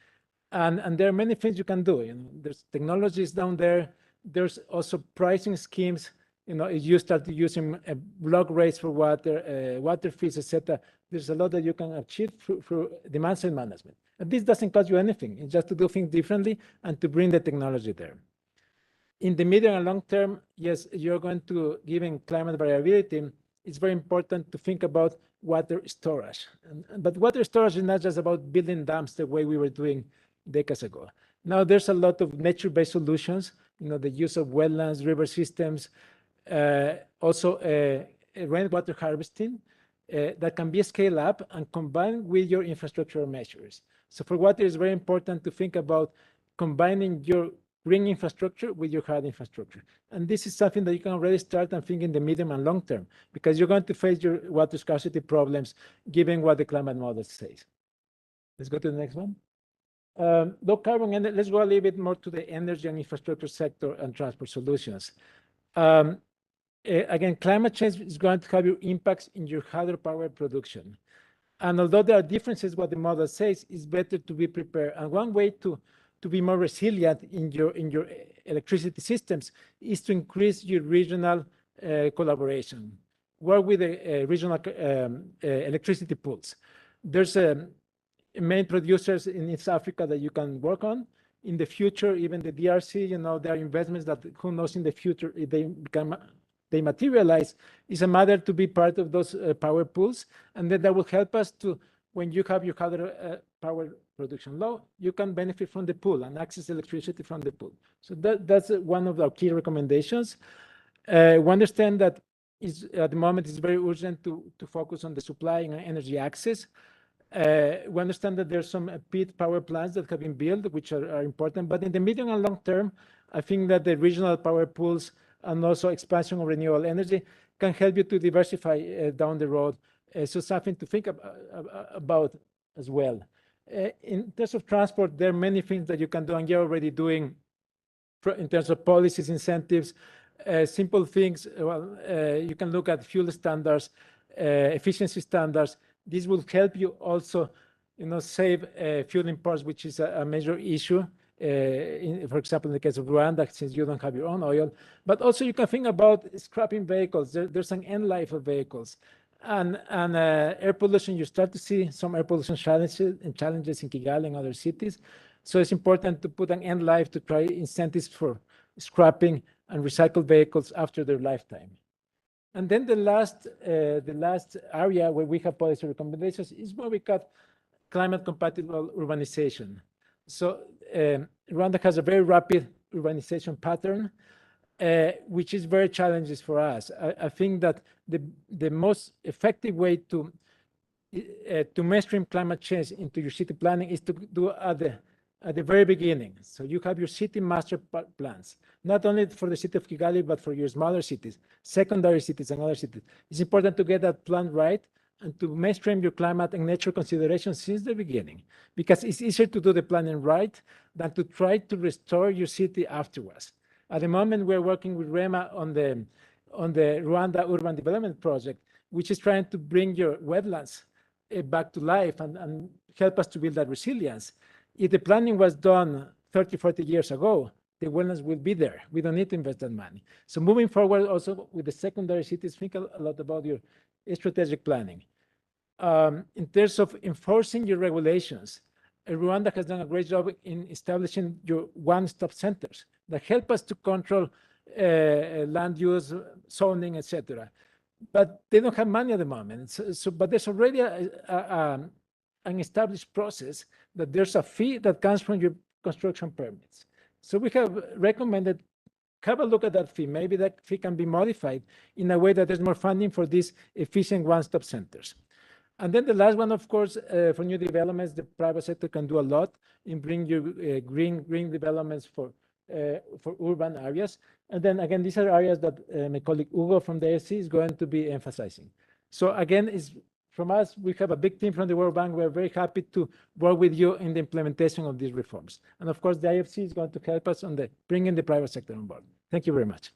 And there are many things you can do. You know, there's technologies down there. There's also pricing schemes. You know, if you start using block rates for water, water fees, etc., there's a lot that you can achieve through demand side management. And this doesn't cost you anything. It's just to do things differently and to bring the technology there. In the medium and long term, yes, you're going to, given climate variability, it's very important to think about water storage. But water storage is not just about building dams the way we were doing decades ago. Now there's a lot of nature-based solutions, the use of wetlands, river systems, also rainwater harvesting that can be scaled up and combined with your infrastructure measures. So for water, it's very important to think about combining your green infrastructure with your hard infrastructure. And this is something that you can already start and think in the medium and long term, because you're going to face your water scarcity problems given what the climate model says. Let's go to the next one. Low carbon, and let's go a little bit more to the energy and infrastructure sector and transport solutions. Again, climate change is going to have your impacts in your hydropower production. And although there are differences, what the model says is better to be prepared. And one way to be more resilient in your electricity systems is to increase your regional collaboration. Work with the regional electricity pools. There's main producers in East Africa that you can work on. In the future, even the DRC, there are investments that who knows in the future if they materialize. It's a matter to be part of those power pools, and then that will help us to, when you have your power production low, you can benefit from the pool and access electricity from the pool. So that's one of our key recommendations. We understand that at the moment it's very urgent to focus on the supply and energy access. We understand that there's some peat power plants that have been built, which are important, but in the medium and long term, I think that the regional power pools and also expansion of renewable energy can help you to diversify down the road. So something to think about as well. In terms of transport, there are many things that you can do, and you're already doing in terms of policies, incentives, simple things. Well, you can look at fuel standards, efficiency standards. This will help you also, save fuel imports, which is a major issue. For example, in the case of Rwanda, since you don't have your own oil, but also you can think about scrapping vehicles. There's an end life of vehicles, and air pollution. You start to see some air pollution challenges in Kigali and other cities. So it's important to put an end life to try incentives for scrapping and recycled vehicles after their lifetime. And then the last area where we have policy recommendations is what we call climate compatible urbanization. So Rwanda has a very rapid urbanization pattern, which is very challenging for us. I think that the most effective way to mainstream climate change into your city planning is to do at the very beginning. So you have your city master plans, not only for the city of Kigali, but for your smaller cities, secondary cities, and other cities. It's important to get that plan right and to mainstream your climate and nature considerations since the beginning, because it's easier to do the planning right than to try to restore your city afterwards. At the moment, we're working with REMA on the Rwanda Urban Development Project, which is trying to bring your wetlands back to life and help us to build that resilience. If the planning was done 30, 40 years ago, the wetlands will be there. We don't need to invest that money. So moving forward, also with the secondary cities, think a lot about your strategic planning. In terms of enforcing your regulations, Rwanda has done a great job in establishing your one-stop centers that help us to control land use, zoning, etc. But they don't have money at the moment. But there's already an established process that there's a fee that comes from your construction permits. So we have recommended, have a look at that fee. Maybe that fee can be modified in a way that there's more funding for these efficient one-stop centers. And then the last one, of course, for new developments, the private sector can do a lot in bringing you green developments for urban areas. And then again, these are areas that my colleague Hugo from the AFC is going to be emphasizing. So again, from us, we have a big team from the World Bank. We're very happy to work with you in the implementation of these reforms. And of course, the IFC is going to help us on bringing the private sector on board. Thank you very much.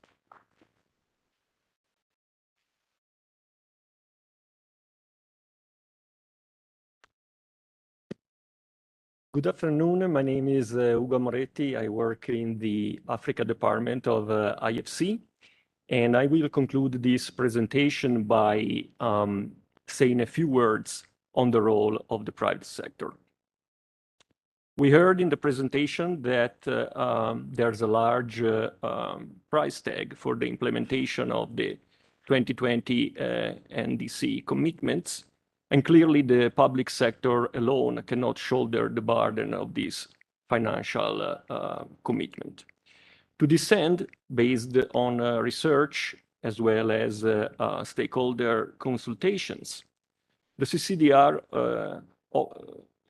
Good afternoon. My name is Ugo Moretti. I work in the Africa department of IFC, and I will conclude this presentation by saying a few words on the role of the private sector. We heard in the presentation that there's a large price tag for the implementation of the 2020 NDC commitments, and clearly the public sector alone cannot shoulder the burden of this financial commitment. To this end, based on research as well as stakeholder consultations, the CCDR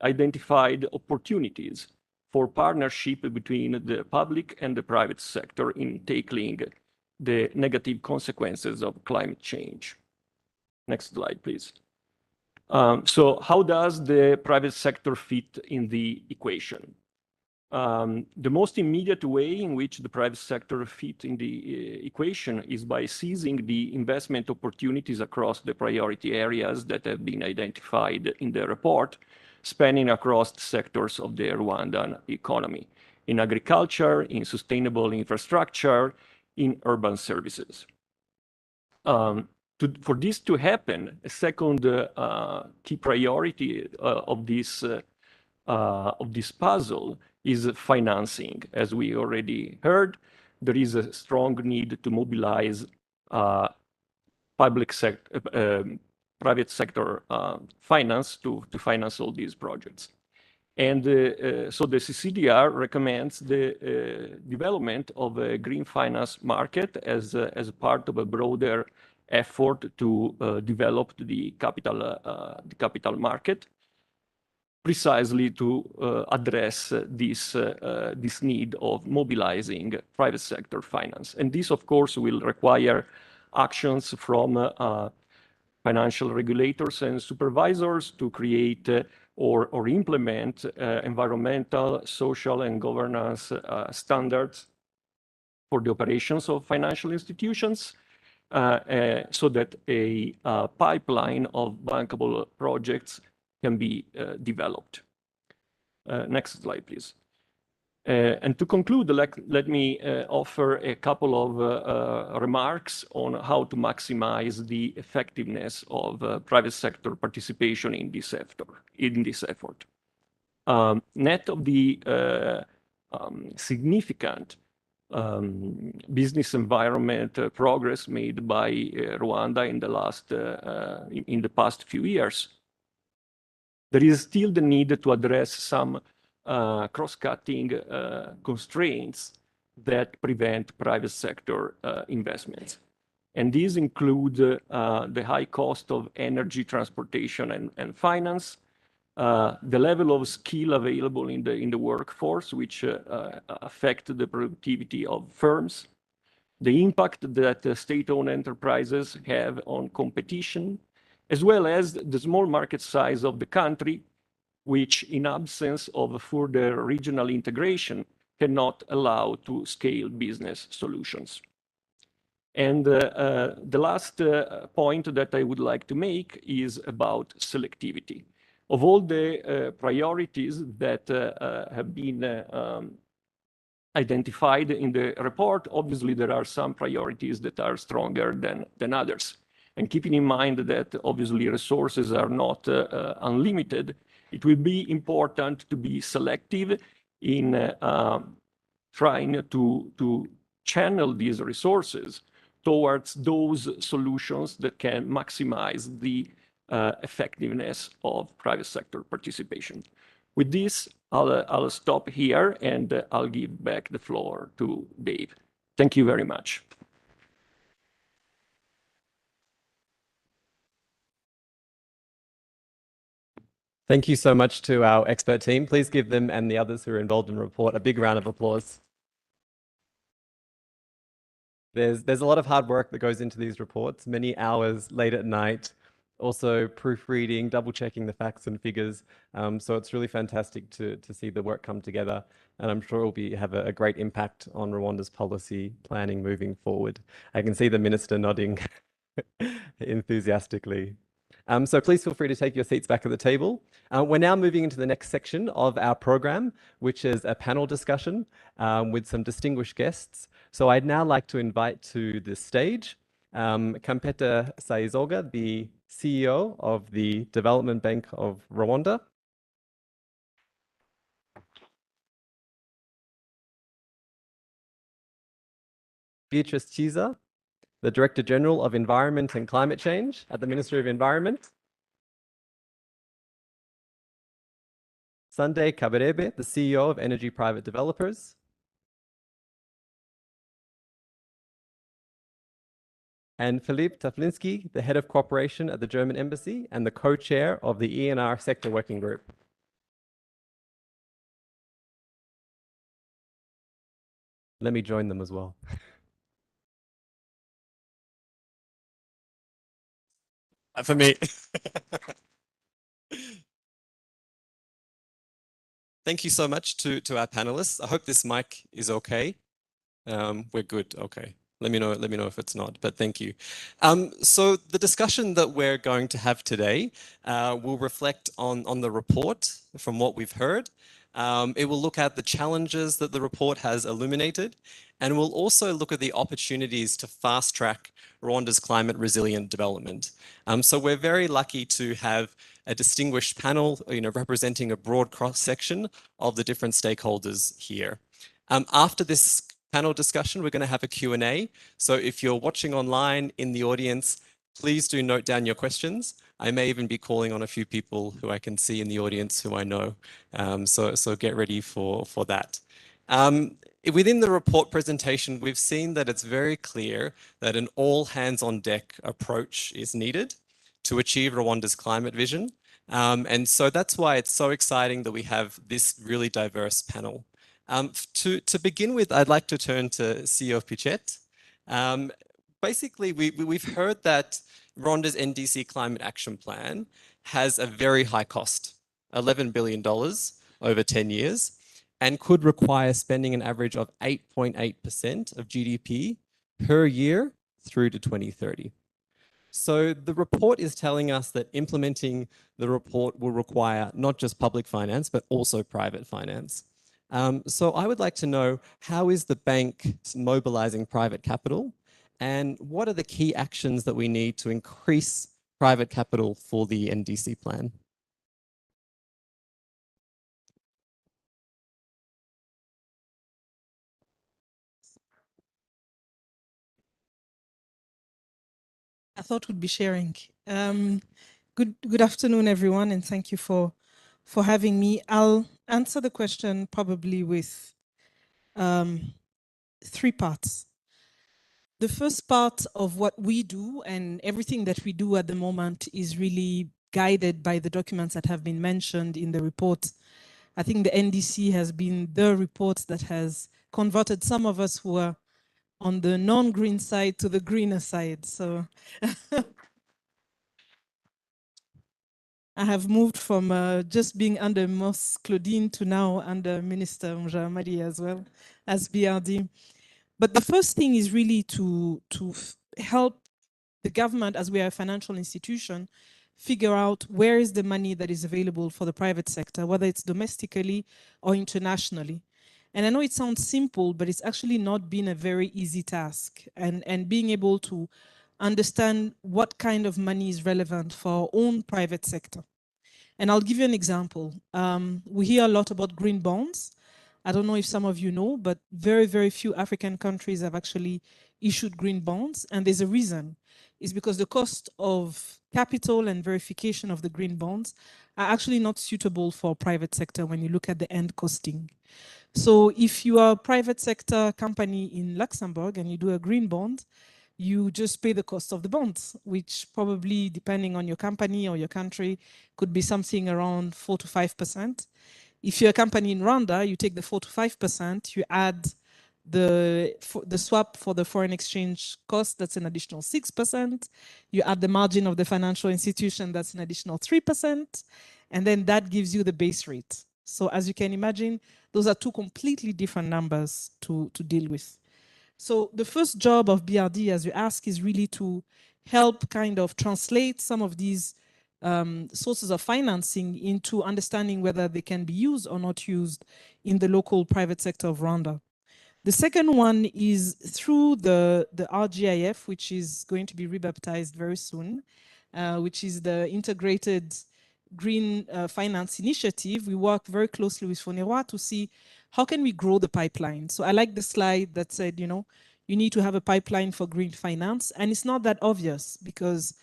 identified opportunities for partnership between the public and the private sector in tackling the negative consequences of climate change. Next slide, please. So how does the private sector fit in the equation? The most immediate way in which the private sector fit in the equation is by seizing the investment opportunities across the priority areas that have been identified in the report, spanning across the sectors of the Rwandan economy, in agriculture, in sustainable infrastructure, in urban services. For this to happen, a second key priority of this puzzle is financing. As we already heard, there is a strong need to mobilize private sector finance to finance all these projects. And so the CCDR recommends the development of a green finance market as a part of a broader effort to develop the capital market, precisely to address this need of mobilizing private sector finance. And this, of course, will require actions from financial regulators and supervisors to create or implement environmental, social, and governance standards for the operations of financial institutions, so that a pipeline of bankable projects can be developed. Next slide, please. And to conclude, let me offer a couple of remarks on how to maximize the effectiveness of private sector participation in this effort. Net of the significant business environment progress made by Rwanda in the past few years, there is still the need to address some cross-cutting constraints that prevent private sector investments. And these include the high cost of energy, transportation, and finance, the level of skill available in the workforce, which affect the productivity of firms, the impact that state-owned enterprises have on competition, as well as the small market size of the country, which, in absence of further regional integration, cannot allow to scale business solutions. And the last point that I would like to make is about selectivity. Of all the priorities that have been identified in the report, obviously there are some priorities that are stronger than others. And keeping in mind that obviously resources are not unlimited, it will be important to be selective in trying to channel these resources towards those solutions that can maximize the effectiveness of private sector participation. With this, I'll stop here and I'll give back the floor to Dave. Thank you very much. Thank you so much to our expert team. Please give them and the others who are involved in the report a big round of applause. There's a lot of hard work that goes into these reports, many hours late at night, also proofreading, double checking the facts and figures. So it's really fantastic to see the work come together. And I'm sure it will have a great impact on Rwanda's policy planning moving forward. I can see the minister nodding enthusiastically. So please feel free to take your seats back at the table. We're now moving into the next section of our program, which is a panel discussion with some distinguished guests. So I'd now like to invite to the stage Kampeta Saizoga, the CEO of the Development Bank of Rwanda. Beatrice Chiza, the Director General of Environment and Climate Change at the Ministry of Environment. Sunday Kabarebe, the CEO of Energy Private Developers. And Philippe Taflinski, the Head of Cooperation at the German Embassy and the co-chair of the ENR Sector Working Group. Let me join them as well. For me. Thank you so much to our panelists. I hope this mic is okay. We're good. Okay. Let me know if it's not, but thank you. So the discussion that we're going to have today will reflect on the report from what we've heard. It will look at the challenges that the report has illuminated, and we'll also look at the opportunities to fast track Rwanda's climate resilient development. So we're very lucky to have a distinguished panel, representing a broad cross-section of the different stakeholders here. After this panel discussion, we're going to have a Q&A. So if you're watching online in the audience, please do note down your questions. I may even be calling on a few people who I can see in the audience who I know. So get ready for that. Within the report presentation, we've seen that it's very clear that an all hands on deck approach is needed to achieve Rwanda's climate vision. And so that's why it's so exciting that we have this really diverse panel. To begin with, I'd like to turn to CEO Pichet. Basically, we've heard that Rwanda's NDC Climate Action Plan has a very high cost, $11 billion over 10 years, and could require spending an average of 8.8% of GDP per year through to 2030. So the report is telling us that implementing the report will require not just public finance, but also private finance. So I would like to know, how is the bank mobilizing private capital? And what are the key actions that we need to increase private capital for the NDC plan? I thought we'd be sharing. Good afternoon, everyone, and thank you for having me. I'll answer the question probably with three parts. The first part of what we do and everything that we do at the moment is really guided by the documents that have been mentioned in the report. I think the NDC has been the report that has converted some of us who are on the non-green side to the greener side. So I have moved from just being under Ms. Claudine to now under Minister Marie as well as BRD. But the first thing is really to help the government, as we are a financial institution, figure out where is the money that is available for the private sector, whether it's domestically or internationally. And I know it sounds simple, but it's actually not been a very easy task. And being able to understand what kind of money is relevant for our own private sector. And I'll give you an example. We hear a lot about green bonds. I don't know if some of you know, but very, very few African countries have actually issued green bonds. And there's a reason. It's because the cost of capital and verification of the green bonds are actually not suitable for private sector when you look at the end costing. So if you are a private sector company in Luxembourg and you do a green bond, you just pay the cost of the bonds, which probably, depending on your company or your country, could be something around 4 to 5%. If you're a company in Rwanda, you take the 4 to 5%, you add the swap for the foreign exchange cost, that's an additional 6%. You add the margin of the financial institution, that's an additional 3%. And then that gives you the base rate. So as you can imagine, those are two completely different numbers to deal with. So the first job of BRD, as you ask, is really to help kind of translate some of these sources of financing into understanding whether they can be used or not used in the local private sector of Rwanda. The second one is through the RGIF, which is going to be rebaptized very soon. which is the integrated green finance initiative. We work very closely with FONERWA to see how can we grow the pipeline. So I like the slide that said, you know, you need to have a pipeline for green finance. And it's not that obvious, because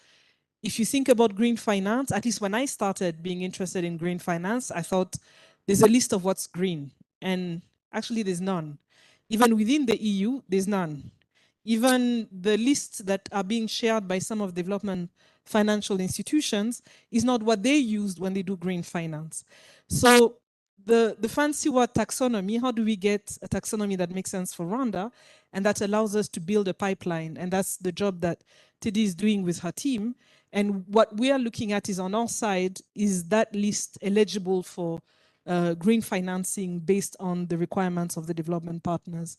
if you think about green finance, at least when I started being interested in green finance, I thought there's a list of what's green. And actually there's none. Even within the EU, there's none. Even the lists that are being shared by some of development financial institutions is not what they used when they do green finance. So the fancy word taxonomy, how do we get a taxonomy that makes sense for Rwanda and that allows us to build a pipeline? And that's the job that Tidi is doing with her team. And what we are looking at is on our side, is that list eligible for green financing based on the requirements of the development partners.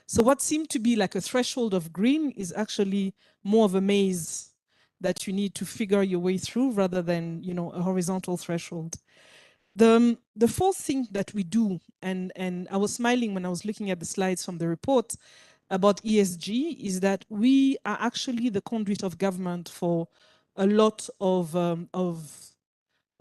So what seemed to be like a threshold of green is actually more of a maze that you need to figure your way through rather than, you know, a horizontal threshold. The fourth thing that we do, and I was smiling when I was looking at the slides from the report about ESG, is that we are actually the conduit of government for a lot of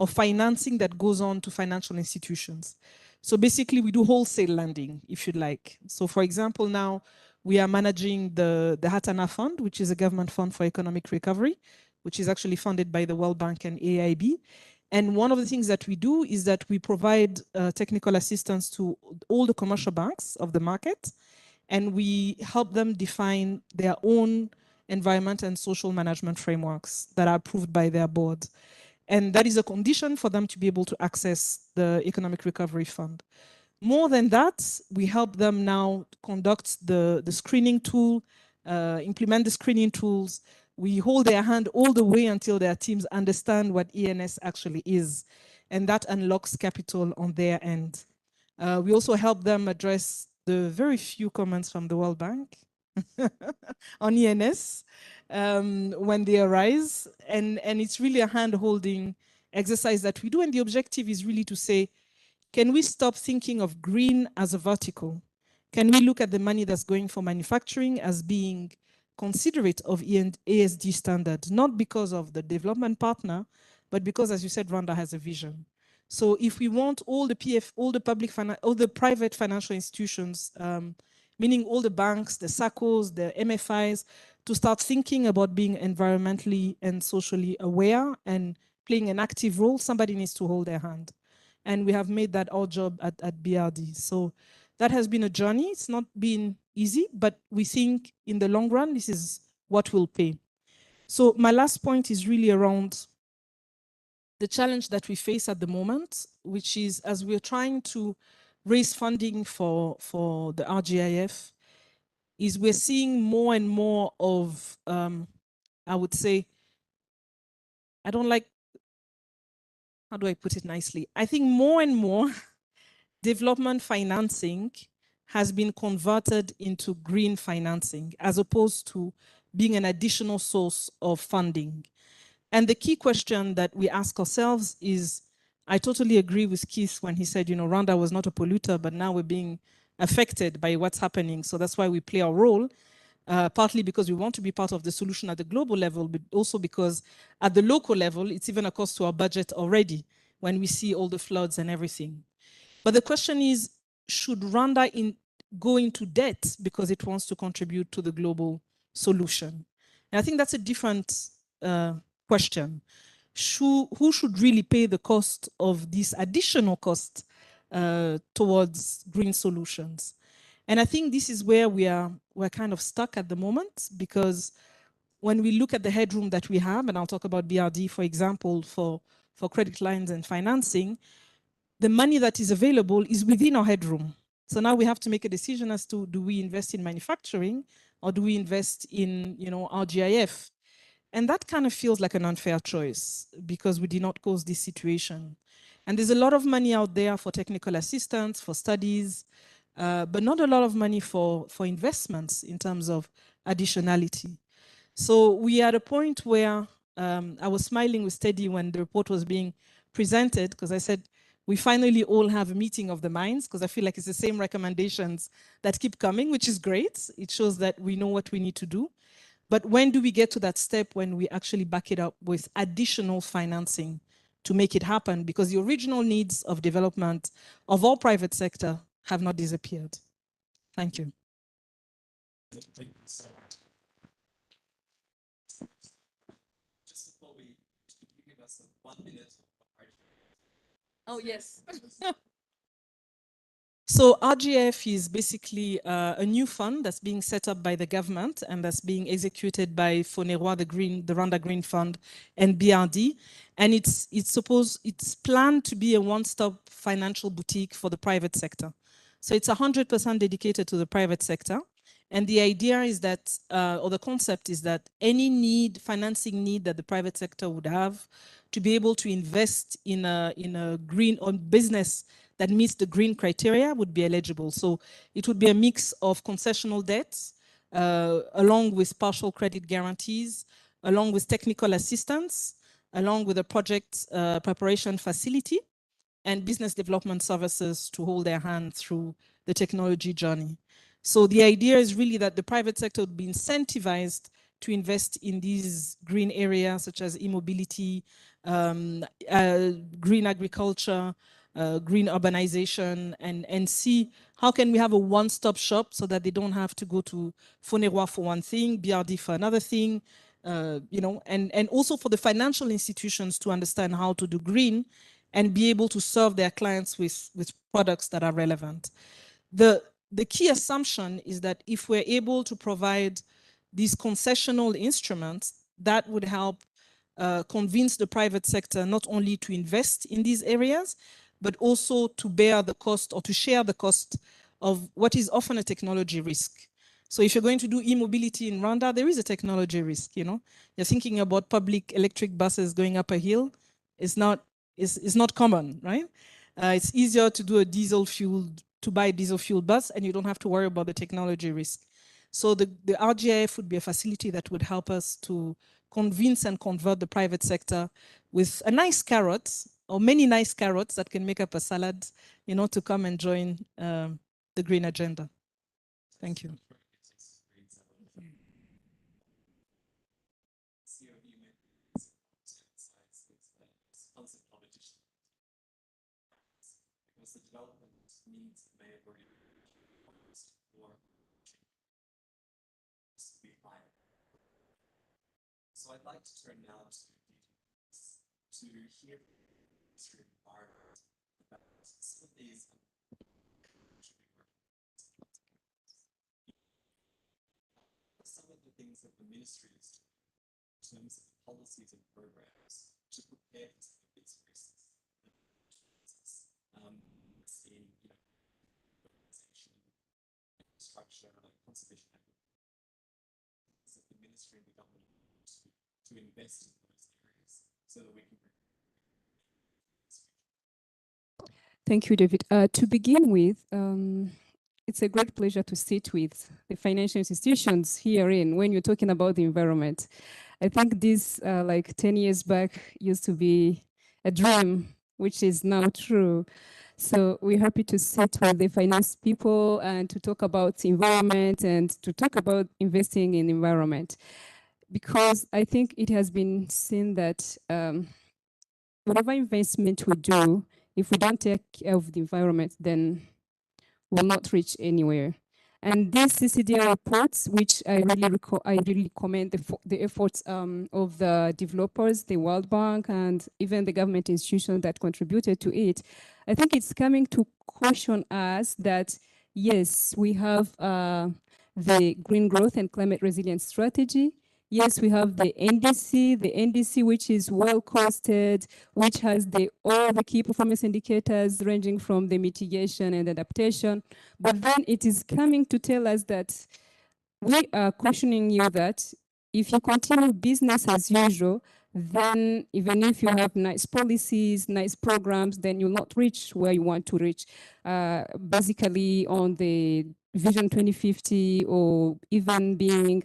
financing that goes on to financial institutions. So basically we do wholesale lending, if you'd like. So for example, now we are managing the Hatana Fund, which is a government fund for economic recovery, which is actually funded by the World Bank and AIB. And one of the things that we do is that we provide technical assistance to all the commercial banks of the market, and we help them define their own environment and social management frameworks that are approved by their board. And that is a condition for them to be able to access the Economic Recovery Fund. More than that, we help them now conduct the screening tool, implement the screening tools. We hold their hand all the way until their teams understand what ENS actually is. And that unlocks capital on their end. We also help them address the very few comments from the World Bank on ENS when they arise. And it's really a hand-holding exercise that we do. And the objective is really to say, can we stop thinking of green as a vertical? Can we look at the money that's going for manufacturing as being considerate of ESG standards, not because of the development partner, but because, as you said, Rwanda has a vision. So if we want all the private financial institutions, meaning all the banks, the SACCOs, the MFIs, to start thinking about being environmentally and socially aware and playing an active role, somebody needs to hold their hand. And we have made that our job at BRD. So that has been a journey. It's not been easy, but we think in the long run, this is what will pay. So my last point is really around the challenge that we face at the moment, which is as we're trying to raise funding for the RGIF, is we're seeing more and more of, I would say, I don't like, how do I put it nicely? I think more and more development financing has been converted into green financing as opposed to being an additional source of funding. And the key question that we ask ourselves is, I totally agree with Keith when he said, you know, Rwanda was not a polluter, but now we're being affected by what's happening. So that's why we play our role, partly because we want to be part of the solution at the global level, but also because at the local level, it's even a cost to our budget already when we see all the floods and everything. But the question is, should Rwanda go into debt because it wants to contribute to the global solution? And I think that's a different question. Who should really pay the cost of this additional cost towards green solutions? And I think this is where we're kind of stuck at the moment, because when we look at the headroom that we have, and I'll talk about BRD, for example, for credit lines and financing, the money that is available is within our headroom. So now we have to make a decision as to, do we invest in manufacturing or do we invest in, you know, RGIF? And that kind of feels like an unfair choice because we did not cause this situation. And there's a lot of money out there for technical assistance, for studies, but not a lot of money for investments in terms of additionality. So we are at a point where I was smiling with Teddy when the report was being presented, because I said, we finally all have a meeting of the minds, because I feel like it's the same recommendations that keep coming, which is great. It shows that we know what we need to do. But when do we get to that step when we actually back it up with additional financing to make it happen? Because the original needs of development of all private sector have not disappeared. Thank you. Oh, yes. So RGF is basically a new fund that's being set up by the government and that's being executed by FONERWA, the Rwanda Green Fund, and BRD. And it's planned to be a one-stop financial boutique for the private sector. So it's 100% dedicated to the private sector. And the idea is that, or the concept is that any financing need that the private sector would have to be able to invest in a green business that meets the green criteria would be eligible. So it would be a mix of concessional debts, along with partial credit guarantees, along with technical assistance, along with a project preparation facility, and business development services to hold their hand through the technology journey. So the idea is really that the private sector would be incentivized to invest in these green areas such as e-mobility, green agriculture, green urbanization, and see how can we have a one-stop shop so that they don't have to go to FONERWA for one thing, BRD for another thing, and also for the financial institutions to understand how to do green and be able to serve their clients with products that are relevant. The key assumption is that if we're able to provide these concessional instruments, that would help convince the private sector not only to invest in these areas, but also to bear the cost or to share the cost of what is often a technology risk. So if you're going to do e-mobility in Rwanda, there is a technology risk, You're thinking about public electric buses going up a hill. It's not common, right? It's easier to do to buy a diesel fueled bus, and you don't have to worry about the technology risk. So the RGIF would be a facility that would help us to convince and convert the private sector with a nice carrot or many nice carrots that can make up a salad, to come and join the green agenda. Thank you. So I'd like to turn now to hear from environment about some of these some of the things that the ministry is doing in terms of policies and programs to prepare for some of these risks. In organization, infrastructure, conservation efforts that the ministry and the government to invest in those areas so that we can. Thank you, David. To begin with, it's a great pleasure to sit with the financial institutions herein when you're talking about the environment. I think this, like 10 years back, used to be a dream, which is now true. So we're happy to sit with the finance people and to talk about environment and to talk about investing in environment. Because I think it has been seen that whatever investment we do, if we don't take care of the environment, then we'll not reach anywhere. And these CCDR reports, which I really commend the efforts of the developers, the World Bank, and even the government institutions that contributed to it. I think it's coming to caution us that, yes, we have the Green Growth and Climate Resilience Strategy. Yes, we have the NDC, which is well costed, which has all the key performance indicators ranging from the mitigation and adaptation. But then it is coming to tell us that we are cautioning you that if you continue business as usual, then even if you have nice policies, nice programs, then you'll not reach where you want to reach. Basically on the Vision 2050 or even being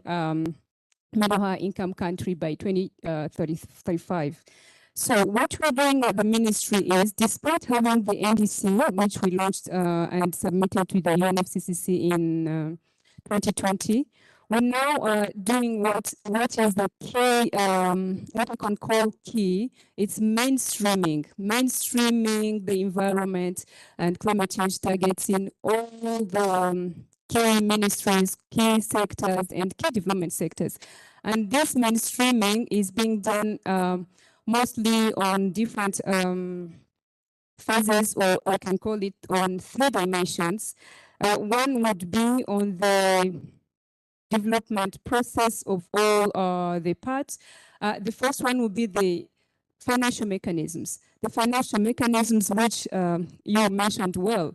middle high income country by 2035. So what we're doing at the ministry is, despite having the NDC, which we launched and submitted to the UNFCCC in 2020, We're now doing what is the key, what we can call key. It's mainstreaming the environment and climate change targets in all the key ministries, key sectors, and key development sectors. And this mainstreaming is being done mostly on different phases, or I can call it on 3 dimensions. One would be on the development process of all the parts. The first one would be the financial mechanisms. The financial mechanisms which you mentioned well.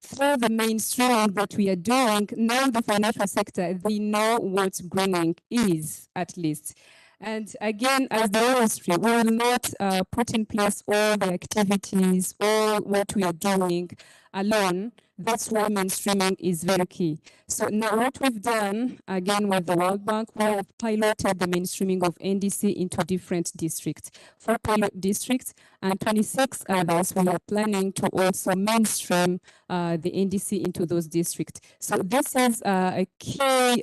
Through the mainstreaming that we are doing, now the financial sector, they know what greening is, at least. And again, as the industry, we will not put in place all the activities, all what we are doing alone. That's why mainstreaming is very key. So now what we've done, again with the World Bank, we have piloted the mainstreaming of NDC into different districts. 4 pilot districts and 26 others, we are planning to also mainstream the NDC into those districts. So this is a key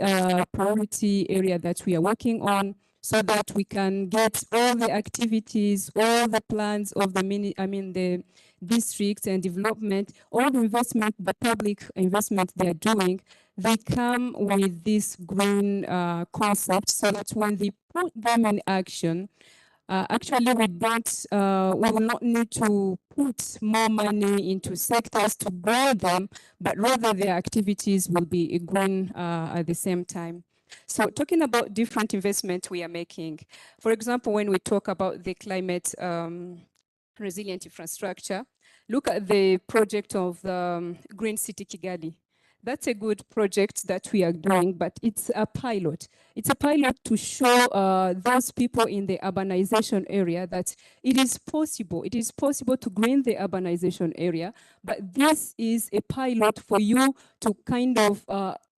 priority area that we are working on, so that we can get all the activities, all the plans of the districts and development, all the investment, the public investment they're doing, they come with this green concept, so that when they put them in action, actually we will not need to put more money into sectors to grow them, but rather their activities will be green at the same time. So talking about different investment we are making, for example, when we talk about the climate resilient infrastructure, look at the project of the Green City Kigali. That's a good project that we are doing, but it's a pilot. It's a pilot to show those people in the urbanization area that it is possible. It is possible to green the urbanization area, but this is a pilot for you to kind of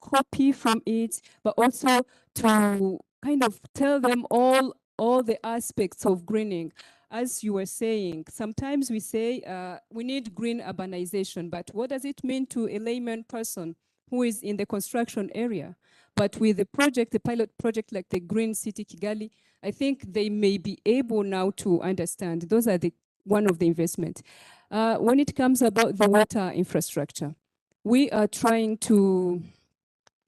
copy from it, but also to kind of tell them all the aspects of greening. As you were saying, sometimes we say we need green urbanization, but what does it mean to a layman person who is in the construction area? But with a project, a pilot project like the Green City Kigali, I think they may be able now to understand. Those are one of the investments. When it comes about the water infrastructure, we are trying to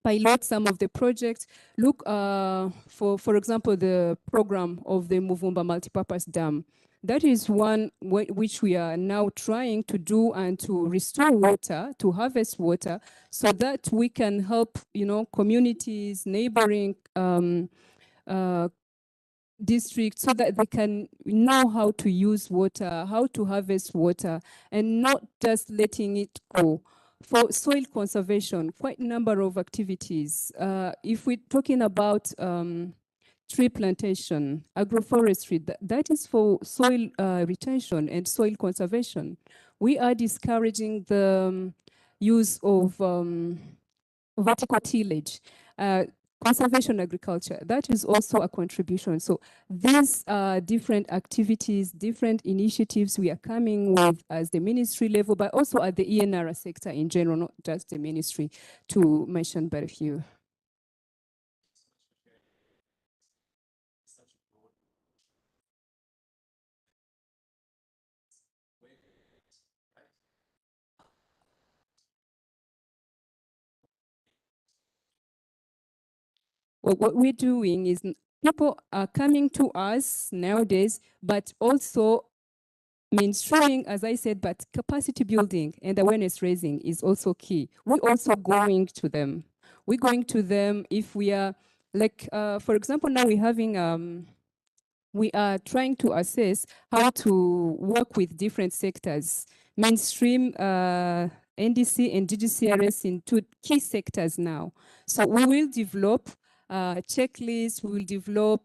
pilot some of the projects. Look, for example, the program of the Muvumba Multipurpose Dam. That is one which we are now trying to do, and to restore water, to harvest water, so that we can help, communities, neighboring districts, so that they can know how to use water, how to harvest water, and not just letting it go. For soil conservation, quite a number of activities. If we're talking about tree plantation, agroforestry, that is for soil retention and soil conservation. We are discouraging the use of vertical tillage. Conservation agriculture, that is also a contribution. So these different activities, different initiatives we are coming with as the ministry level, but also at the ENR sector in general, not just the ministry, to mention but a few. Well, what we're doing is people are coming to us nowadays, but also mainstreaming, as I said, but capacity building and awareness raising is also key. We're also going to them. We're going to them if we are, like, for example, now we're having, we are trying to assess how to work with different sectors, mainstream NDC and DGCRS into key sectors now. So we will develop checklists, we will develop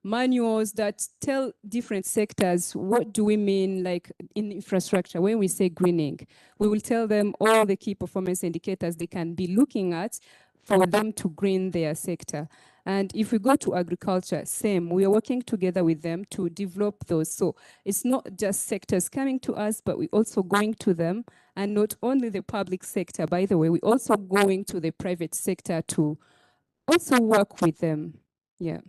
manuals that tell different sectors what do we mean, like in infrastructure. When we say greening, we will tell them all the key performance indicators they can be looking at for them to green their sector. And if we go to agriculture, same, we are working together with them to develop those. So it's not just sectors coming to us, but we're also going to them, and not only the public sector, by the way, we're also going to the private sector to also work with them. Yeah.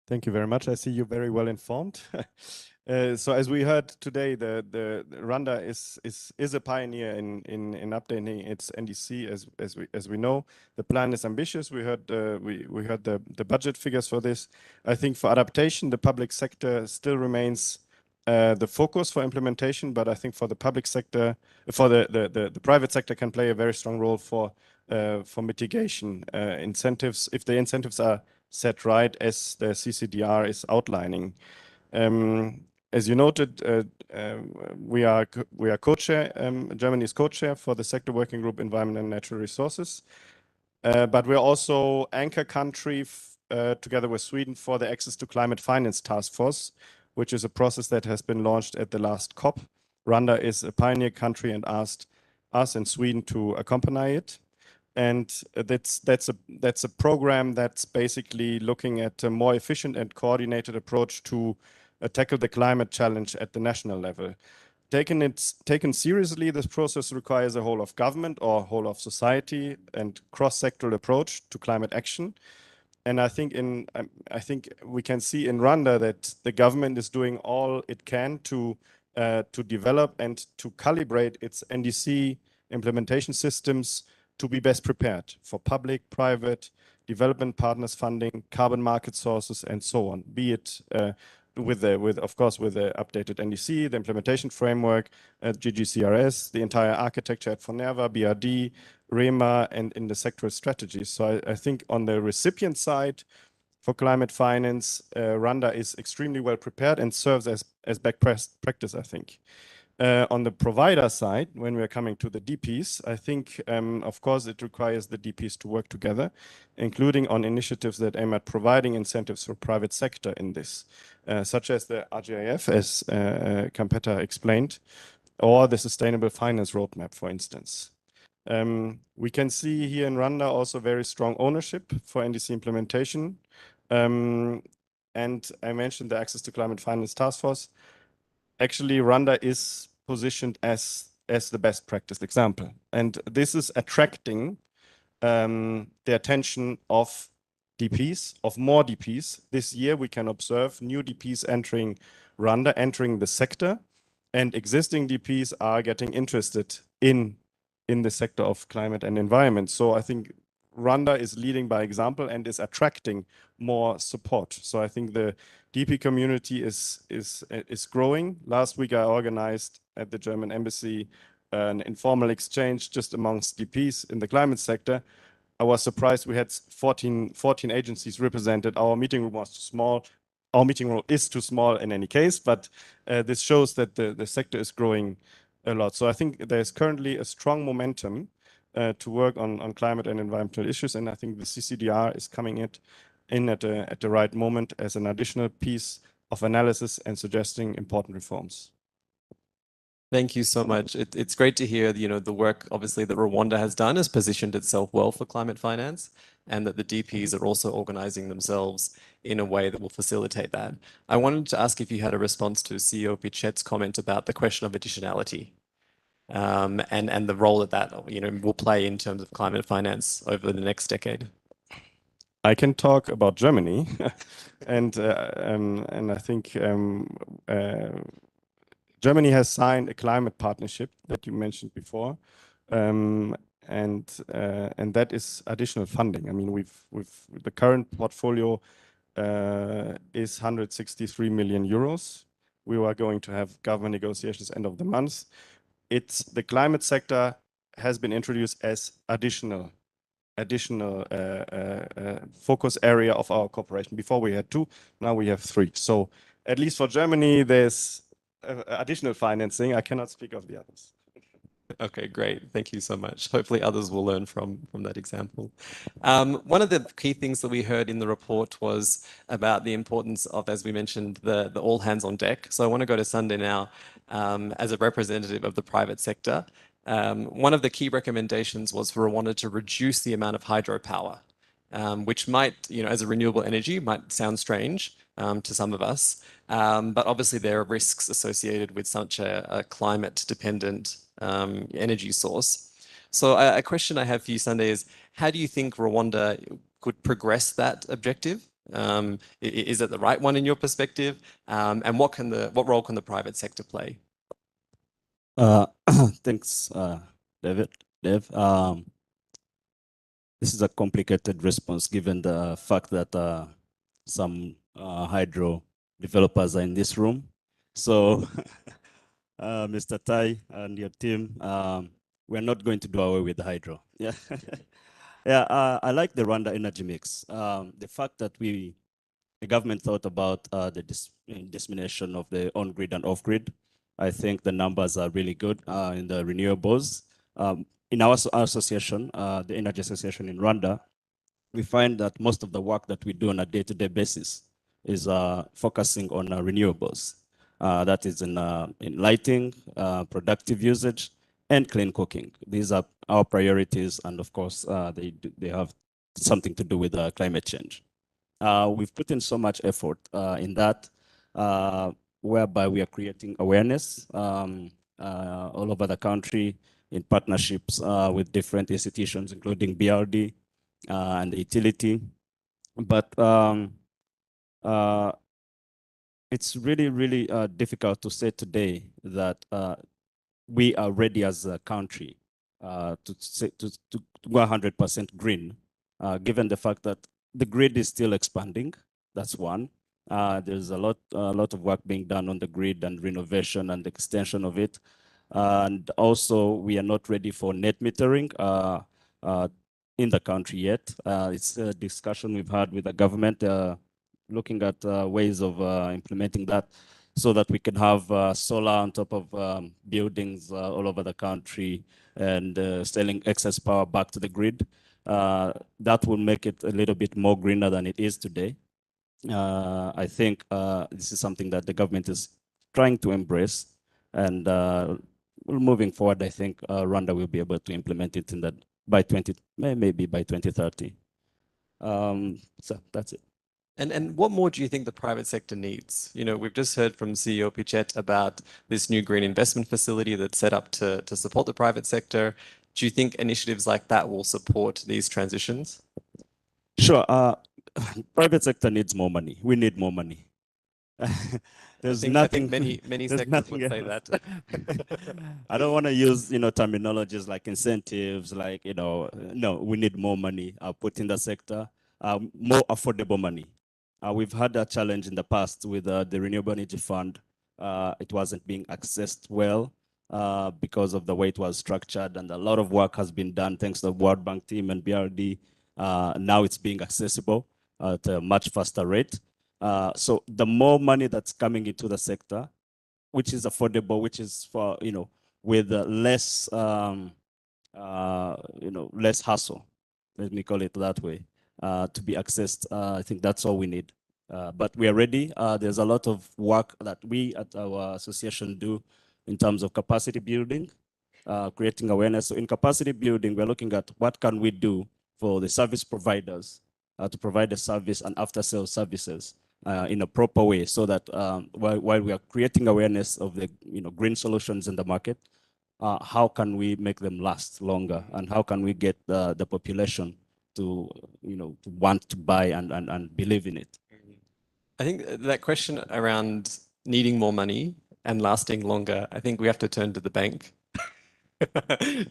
Thank you very much. I see you're very well informed. So as we heard today, the Rwanda is a pioneer in updating its NDC. As we know, the plan is ambitious. We heard the budget figures for this. I think for adaptation, the public sector still remains the focus for implementation, but I think for the public sector, for the private sector can play a very strong role for mitigation incentives, if the incentives are set right, as the CCDR is outlining. As you noted, we are co-chair, Germany is co-chair for the sector working group Environment and Natural Resources, but we're also anchor country together with Sweden for the Access to Climate Finance Task Force, which is a process that has been launched at the last COP. Rwanda is a pioneer country and asked us in Sweden to accompany it. And that's a program that's basically looking at a more efficient and coordinated approach to tackle the climate challenge at the national level. Taken seriously, this process requires a whole of government or whole of society and cross-sectoral approach to climate action. And I think we can see in Rwanda that the government is doing all it can to develop and to calibrate its NDC implementation systems to be best prepared for public, private, development partners funding, carbon market sources, and so on. Be it of course with the updated NDC, the implementation framework, GGCRS, the entire architecture at FONERVA, BRD, REMA, and in the sectoral strategies. So I think on the recipient side for climate finance, Rwanda is extremely well prepared and serves as best practice, I think. On the provider side, when we're coming to the DPs, I think, of course, it requires the DPs to work together, including on initiatives that aim at providing incentives for private sector in this, such as the RGIF, as Campetta explained, or the Sustainable Finance Roadmap, for instance. We can see here in Rwanda also very strong ownership for NDC implementation. And I mentioned the Access to Climate Finance Task Force. Actually, Rwanda is positioned as the best practice example. And this is attracting the attention of DPs, of more DPs. This year, we can observe new DPs entering Rwanda, entering the sector, and existing DPs are getting interested in the sector of climate and environment. So I think Rwanda is leading by example and is attracting more support. So I think the DP community is growing. Last week, I organized at the German embassy an informal exchange just amongst DPs in the climate sector. I was surprised we had 14 agencies represented. Our meeting room was too small. Our meeting room is too small in any case, but this shows that the sector is growing a lot. So I think there's currently a strong momentum to work on climate and environmental issues. And I think the CCDR is coming in at the right moment as an additional piece of analysis and suggesting important reforms. Thank you so much. It's great to hear, the work obviously that Rwanda has done has positioned itself well for climate finance, and that the DPs are also organizing themselves in a way that will facilitate that. I wanted to ask if you had a response to CEO Pichet's comment about the question of additionality, and the role that will play in terms of climate finance over the next decade. I can talk about Germany, and I think Germany has signed a climate partnership that you mentioned before, and that is additional funding. I mean, the current portfolio is 163 million euros. We are going to have government negotiations end of the month. The climate sector has been introduced as additional additional focus area of our cooperation. Before we had 2, now we have 3. So at least for Germany, there's additional financing. I cannot speak of the others. Okay, great. Thank you so much. Hopefully others will learn from that example. One of the key things that we heard in the report was about the importance of, as we mentioned, the all hands on deck. So I want to go to Sunday now as a representative of the private sector. One of the key recommendations was for Rwanda to reduce the amount of hydropower, which might, as a renewable energy, might sound strange to some of us. But obviously there are risks associated with such a climate-dependent energy source. So a question I have for you, Sunday, is how do you think Rwanda could progress that objective? Is it the right one in your perspective? And what role can the private sector play? Thanks, Dev. This is a complicated response given the fact that some hydro developers are in this room. So, Mr. Tai and your team, we're not going to do away with hydro. Yeah, yeah. I like the Rwanda energy mix. The fact that the government thought about the dissemination of the on-grid and off-grid. I think the numbers are really good in the renewables. In our association, the Energy Association in Rwanda, we find that most of the work that we do on a day-to-day basis is focusing on renewables. That is in lighting, productive usage, and clean cooking. These are our priorities, and of course, they have something to do with climate change. We've put in so much effort in that, whereby we are creating awareness all over the country in partnerships with different institutions, including BRD and the utility. But it's really, really difficult to say today that we are ready as a country to go 100% green, given the fact that the grid is still expanding. That's one. There's a lot of work being done on the grid and renovation and extension of it. And also, we are not ready for net metering in the country yet. It's a discussion we've had with the government, looking at ways of implementing that so that we can have solar on top of buildings all over the country and selling excess power back to the grid. That will make it a little bit more greener than it is today. I think this is something that the government is trying to embrace, and moving forward, I think Rwanda will be able to implement it in that by maybe by 2030. So that's it. And what more do you think the private sector needs? We've just heard from CEO Pichet about this new green investment facility that's set up to support the private sector. Do you think initiatives like that will support these transitions? Sure. Private sector needs more money. We need more money. There's nothing. I think many sectors would say that. I don't want to use terminologies like incentives, like no. We need more money put in the sector, more affordable money. We've had a challenge in the past with the Renewable Energy Fund. It wasn't being accessed well because of the way it was structured, and a lot of work has been done thanks to the World Bank team and BRD. Now it's being accessible at a much faster rate. So the more money that's coming into the sector, which is affordable, which is for with less less hassle, let me call it that way, to be accessed. I think that's all we need. But we are ready. There's a lot of work that we at our association do in terms of capacity building, creating awareness. So in capacity building, we're looking at what can we do for the service providers to provide the service and after-sales services in a proper way, so that while we are creating awareness of the green solutions in the market, how can we make them last longer, and how can we get the population to to want to buy and believe in it? I think that question around needing more money and lasting longer, I think we have to turn to the bank.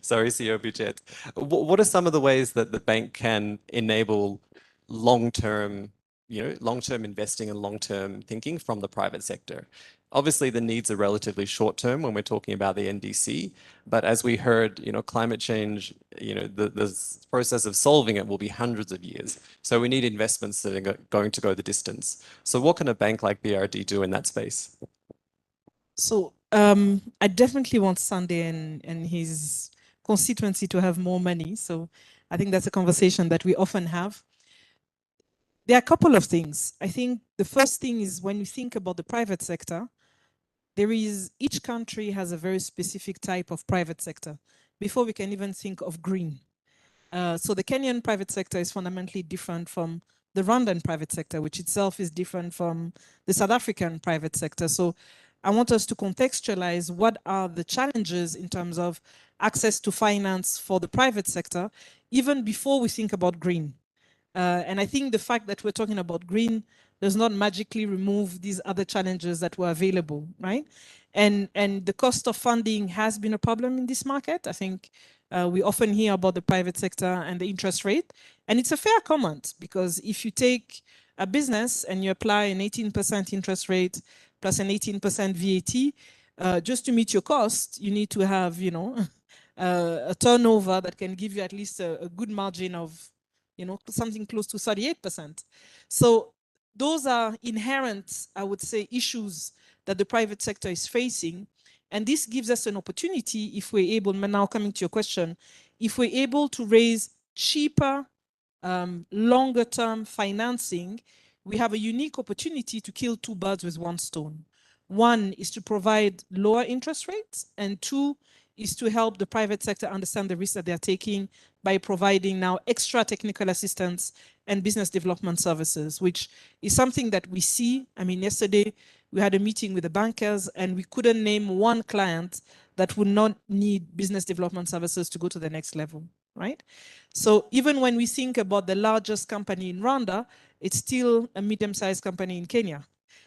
Sorry, CEO Budget. What are some of the ways that the bank can enable long-term investing and long-term thinking from the private sector? Obviously, the needs are relatively short term when we're talking about the NDC, but as we heard, climate change, the process of solving it will be hundreds of years. So we need investments that are going to go the distance. So what can a bank like BRD do in that space? So I definitely want Sunday and his constituency to have more money. So I think that's a conversation that we often have. There are a couple of things. I think the first thing is when you think about the private sector, each country has a very specific type of private sector before we can even think of green. So the Kenyan private sector is fundamentally different from the Rwandan private sector, which itself is different from the South African private sector. So I want us to contextualize what are the challenges in terms of access to finance for the private sector, even before we think about green. And I think the fact that we're talking about green does not magically remove these other challenges that were available, right? And the cost of funding has been a problem in this market. I think we often hear about the private sector and the interest rate. And it's a fair comment, because if you take a business and you apply an 18% interest rate plus an 18% VAT, just to meet your cost, you need to have, a turnover that can give you at least a good margin of, something close to 38%. So those are inherent, I would say, issues that the private sector is facing. And this gives us an opportunity, if we're able, now coming to your question, if we're able to raise cheaper, longer term financing, we have a unique opportunity to kill two birds with one stone. One is to provide lower interest rates, and two is to help the private sector understand the risks that they're taking by providing now extra technical assistance and business development services, which is something that we see. I mean, yesterday we had a meeting with the bankers and we couldn't name one client that would not need business development services to go to the next level, right? So even when we think about the largest company in Rwanda, it's still a medium-sized company in Kenya.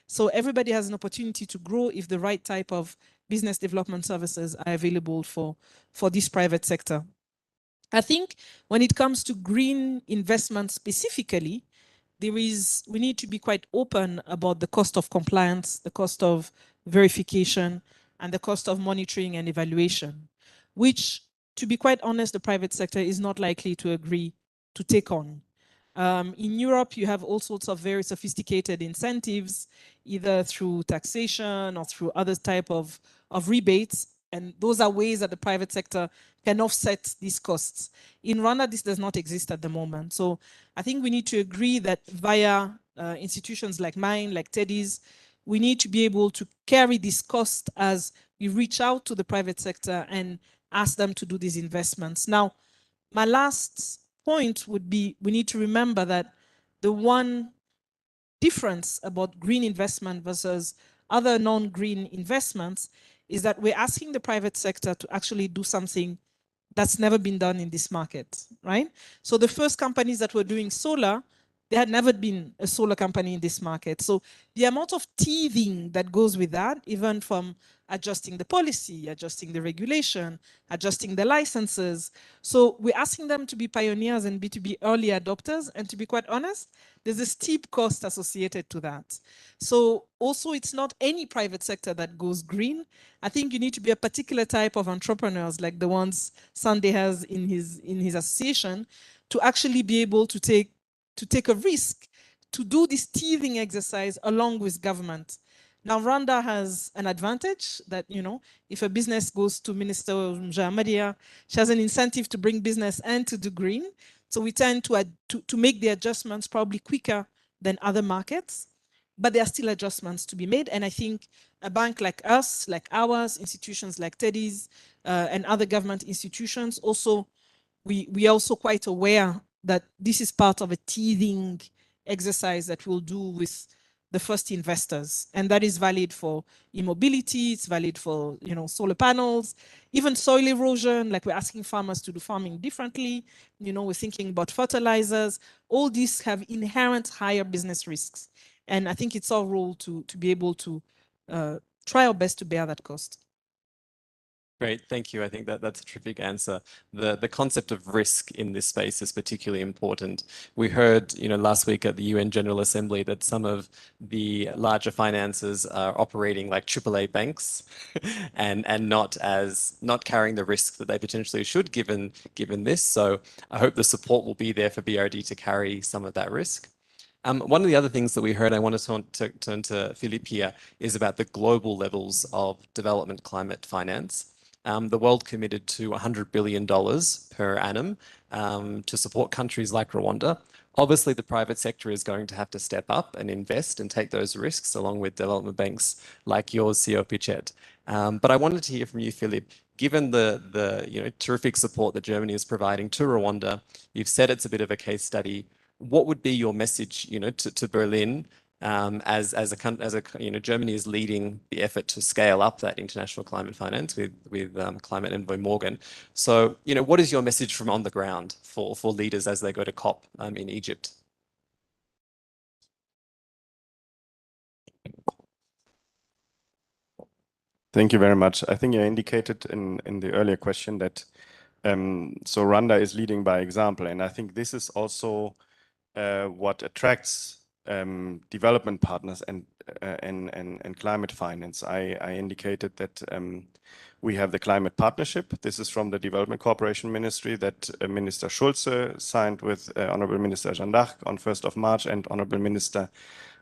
So everybody has an opportunity to grow if the right type of business development services are available for this private sector. I think when it comes to green investment specifically, we need to be quite open about the cost of compliance, the cost of verification, and the cost of monitoring and evaluation, which, to be quite honest, the private sector is not likely to agree to take on. In Europe, you have all sorts of very sophisticated incentives, either through taxation or through other type of rebates. And those are ways that the private sector can offset these costs. In Rwanda, this does not exist at the moment. So I think we need to agree that via institutions like mine, like Teddy's, we need to be able to carry this cost as we reach out to the private sector and ask them to do these investments. Now, my last point would be, we need to remember that the one difference about green investment versus other non-green investments is that we're asking the private sector to actually do something that's never been done in this market, right? So the first companies that were doing solar, there had never been a solar company in this market. So the amount of teething that goes with that, even from adjusting the policy, adjusting the regulation, adjusting the licenses. So we're asking them to be pioneers and to be early adopters. And to be quite honest, there's a steep cost associated to that. So also, it's not any private sector that goes green. I think you need to be a particular type of entrepreneurs, like the ones Sunday has in his association, to actually be able to take a risk to do this teething exercise along with government. Now, Rwanda has an advantage that, if a business goes to Minister Mujamadia, she has an incentive to bring business and to do green. So we tend to make the adjustments probably quicker than other markets, but there are still adjustments to be made. And I think a bank like us, like ours, institutions like Teddy's, and other government institutions, also, we are also quite aware that this is part of a teething exercise that we'll do with the first investors. And that is valid for e-mobility, it's valid for solar panels, even soil erosion, like we're asking farmers to do farming differently. We're thinking about fertilizers. All these have inherent higher business risks. And I think it's our role to be able to try our best to bear that cost. Great, thank you. I think that's a terrific answer. The concept of risk in this space is particularly important. We heard, last week at the UN General Assembly that some of the larger finances are operating like AAA banks and not carrying the risk that they potentially should given this. So I hope the support will be there for BRD to carry some of that risk. One of the other things that we heard, I want to turn to Philippe here, is about the global levels of development climate finance. The world committed to $100 billion per annum to support countries like Rwanda. Obviously, the private sector is going to have to step up and invest and take those risks along with development banks like yours, CO Pichet. But I wanted to hear from you, Philippe. Given the terrific support that Germany is providing to Rwanda, you've said it's a bit of a case study. What would be your message, to Berlin as Germany is leading the effort to scale up that international climate finance with climate envoy Morgan. So, what is your message from on the ground for leaders as they go to COP in Egypt? Thank you very much. I think you indicated in the earlier question that so Rwanda is leading by example, and I think this is also what attracts development partners and climate finance. I indicated that we have the climate partnership. This is from the Development Cooperation Ministry that Minister Schulze signed with Honorable Minister Jeanne d'Arc on 1st of March and Honorable Minister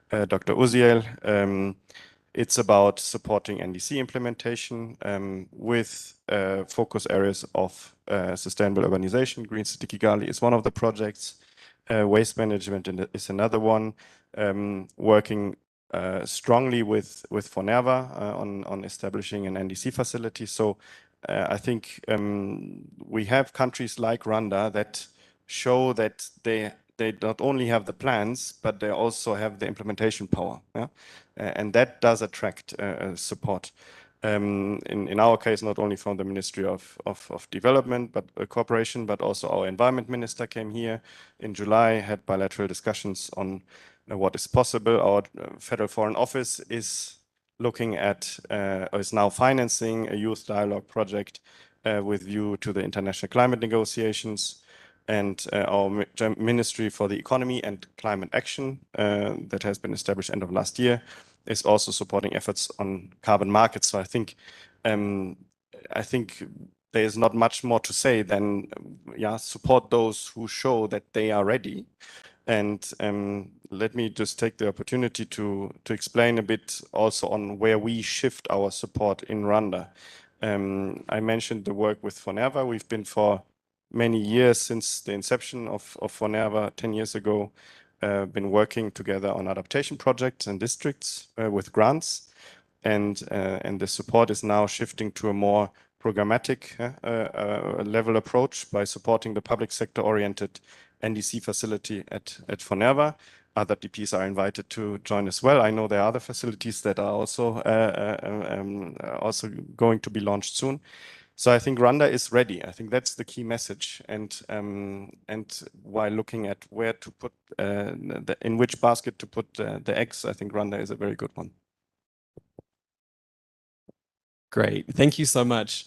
Dr. Uziel. It's about supporting NDC implementation with focus areas of sustainable urbanization. Green City Kigali is one of the projects. Waste management is another one. Working strongly with FONERVA on establishing an NDC facility. So I think we have countries like Rwanda that show that they not only have the plans, but they also have the implementation power. Yeah? And that does attract support. In our case, not only from the Ministry of Development, but Cooperation, but also our Environment Minister came here in July, had bilateral discussions on what is possible. Our Federal Foreign Office is looking at, is now financing a youth dialogue project with view to the international climate negotiations. And our Ministry for the Economy and Climate Action that has been established end of last year is also supporting efforts on carbon markets. So I think there is not much more to say than support those who show that they are ready. And let me just take the opportunity to explain a bit also on where we shift our support in Rwanda. I mentioned the work with FONERVA. We've been for many years since the inception of FONERVA 10 years ago, been working together on adaptation projects and districts with grants. And the support is now shifting to a more programmatic level approach by supporting the public sector oriented NDC facility at FONERVA. Other DPs are invited to join as well. I know there are other facilities that are also going to be launched soon. So I think Rwanda is ready. I think that's the key message. And while looking at where to put in which basket to put the eggs, I think Rwanda is a very good one. Great, thank you so much.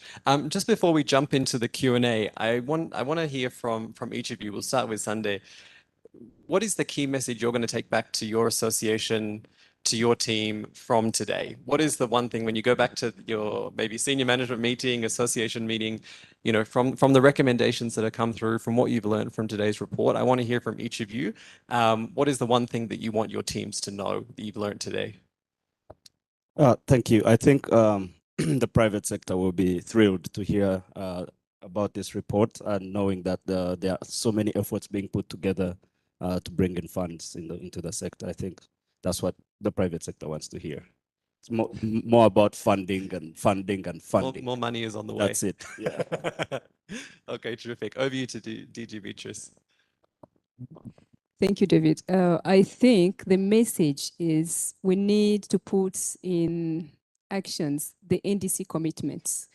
Just before we jump into the Q&A, I want to hear from each of you. We'll start with Sunday. What is the key message you're going to take back to your association, to your team from today? What is the one thing when you go back to your maybe senior management meeting, association meeting, from the recommendations that have come through, from what you've learned from today's report? I want to hear from each of you. What is the one thing that you want your teams to know that you've learned today? Thank you. I think the private sector will be thrilled to hear about this report and knowing that there are so many efforts being put together to bring in funds into the sector. I think that's what the private sector wants to hear. It's more about funding and funding and funding. More money is on the way. That's it. Yeah. Okay, terrific. Over you to DG Beatrice. Thank you, David. I think the message is we need to put in actions the NDC commitments.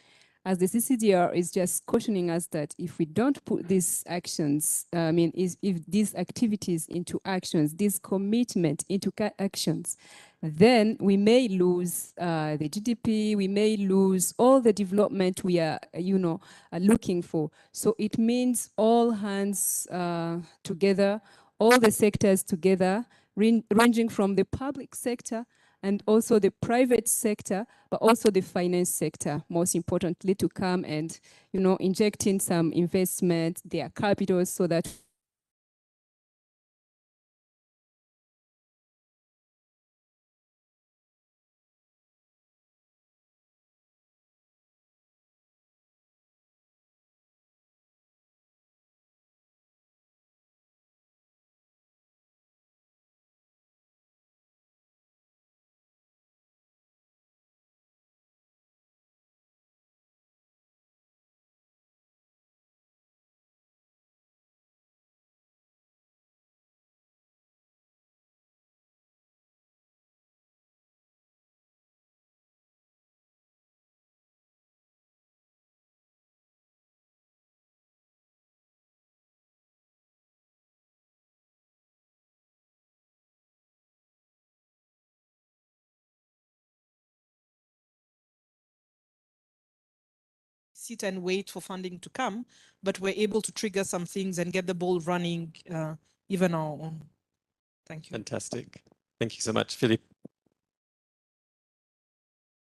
as the CCDR is just cautioning us that if we don't put these actions, if these activities into actions, this commitment into actions, then we may lose the GDP, we may lose all the development we are, looking for. So it means all hands together, all the sectors together, ranging from the public sector and also the private sector, but also the finance sector, most importantly, to come and, inject in some investment, their capital, so that sit and wait for funding to come, but we're able to trigger some things and get the ball running even our own. Thank you. Fantastic. Thank you so much, Philippe.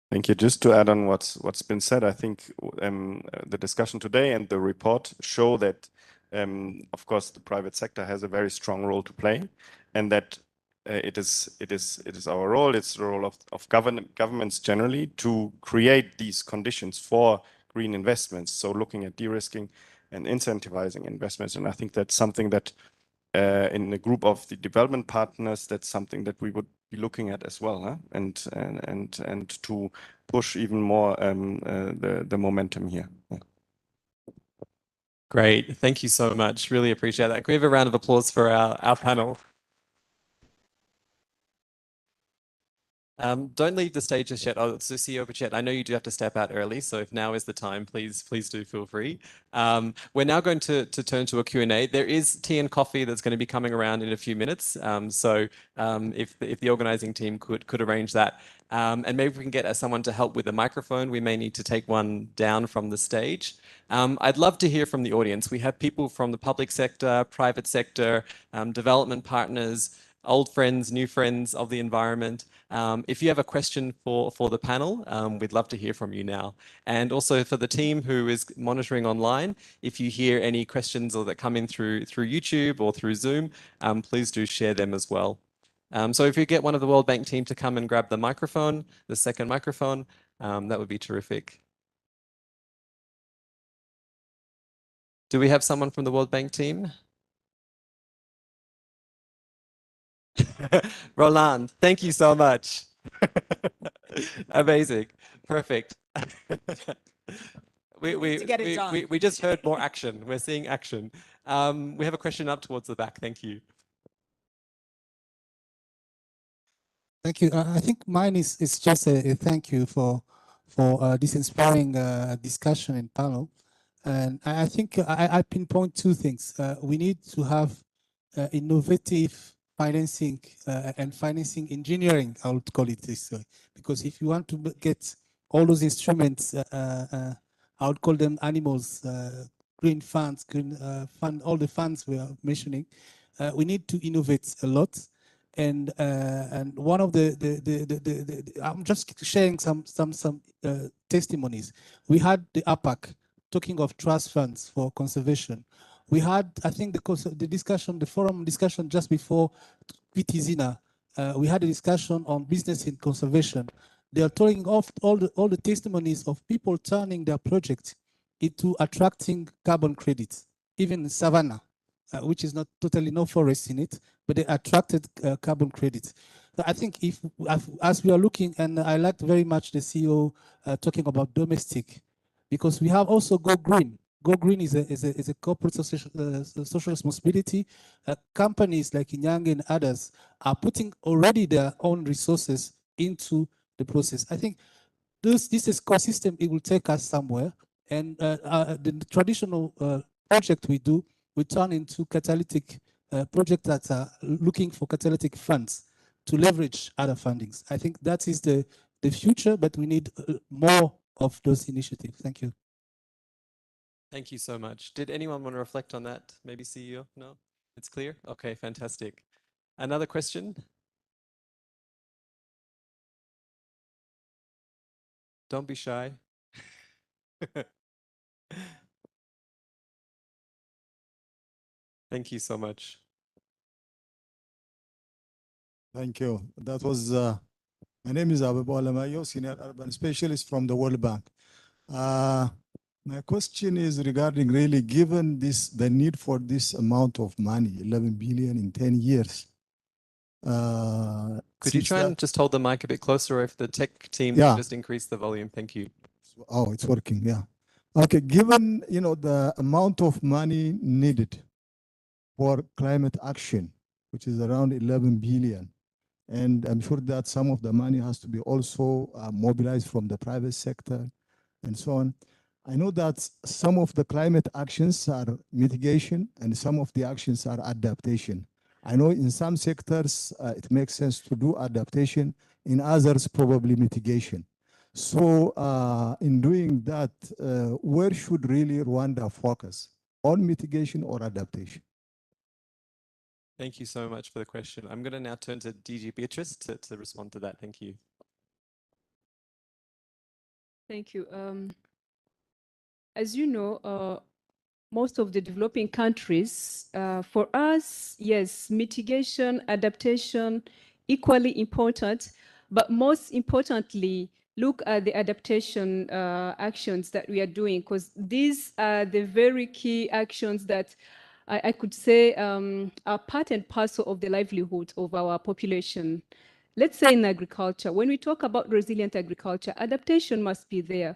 Thank you. Just to add on what's been said, I think the discussion today and the report show that, of course, the private sector has a very strong role to play, and that it is our role. It's the role of governments generally to create these conditions for green investments. So looking at de-risking and incentivizing investments, and I think that's something that in the group of the development partners, that's something that we would be looking at as well, huh? and to push even more the momentum here. Yeah. Great. Thank you so much. Really appreciate that. Can we have a round of applause for our panel? Don't leave the stage just yet. Oh, so CEO Pachet, I know you do have to step out early, so if now is the time, please do feel free. We're now going to turn to a Q&A. There is tea and coffee that's going to be coming around in a few minutes. If the organizing team could arrange that. And maybe we can get someone to help with the microphone. We may need to take one down from the stage. I'd love to hear from the audience. We have people from the public sector, private sector, development partners, old friends, new friends of the environment. If you have a question for the panel, we'd love to hear from you now. And also for the team who is monitoring online, if you hear any questions or that come in through YouTube or through Zoom, please do share them as well. So if you get one of the World Bank team to come and grab the microphone, the second microphone, that would be terrific. Do we have someone from the World Bank team? Roland, thank you so much. Amazing. Perfect. We just heard more action. We're seeing action. We have a question up towards the back. Thank you. Thank you. I think mine is just a thank you for this inspiring discussion and panel. And I think I pinpoint two things. We need to have innovative financing and financing engineering, I would call it this way. Because if you want to get all those instruments, I would call them animals, green funds, green fund, all the funds we are mentioning, we need to innovate a lot. And one of I'm just sharing some testimonies. We had the APAC talking of trust funds for conservation. We had, I think, the discussion, the forum discussion just before PTZina. We had a discussion on business in conservation. They are talking of all the testimonies of people turning their project into attracting carbon credits, even in Savannah, which is not totally no forest in it, but they attracted carbon credits. So I think as we are looking, and I liked very much the CEO talking about domestic, because we have also Go Green. Go Green is a corporate social responsibility. Companies like Inyange and others are putting already their own resources into the process. I think this ecosystem, it will take us somewhere. And the traditional project we do, we turn into catalytic projects that are looking for catalytic funds to leverage other fundings. I think that is the future, but we need more of those initiatives. Thank you. Thank you so much. Did anyone want to reflect on that? Maybe CEO? No? It's clear? Okay, fantastic. Another question? Don't be shy. Thank you so much. Thank you. That was, my name is Abebo Alamayo, Senior Urban Specialist from the World Bank. My question is regarding really given this, the need for this amount of money, 11 billion in 10 years. Could you try and just hold the mic a bit closer, or if the tech team Yeah. just increase the volume? Thank you. Oh, it's working, yeah. Okay, given, you know, the amount of money needed for climate action, which is around 11 billion, and I'm sure that some of the money has to be also mobilized from the private sector and so on. I know that some of the climate actions are mitigation and some of the actions are adaptation. I know in some sectors it makes sense to do adaptation, in others probably mitigation. So in doing that, where should really Rwanda focus? On mitigation or adaptation? Thank you so much for the question. I'm going to now turn to DG Beatrice to respond to that. Thank you. Thank you. As you know, most of the developing countries, for us, yes, mitigation, adaptation, equally important, but most importantly, look at the adaptation actions that we are doing, because these are the very key actions that I could say are part and parcel of the livelihood of our population. Let's say in agriculture, when we talk about resilient agriculture, adaptation must be there.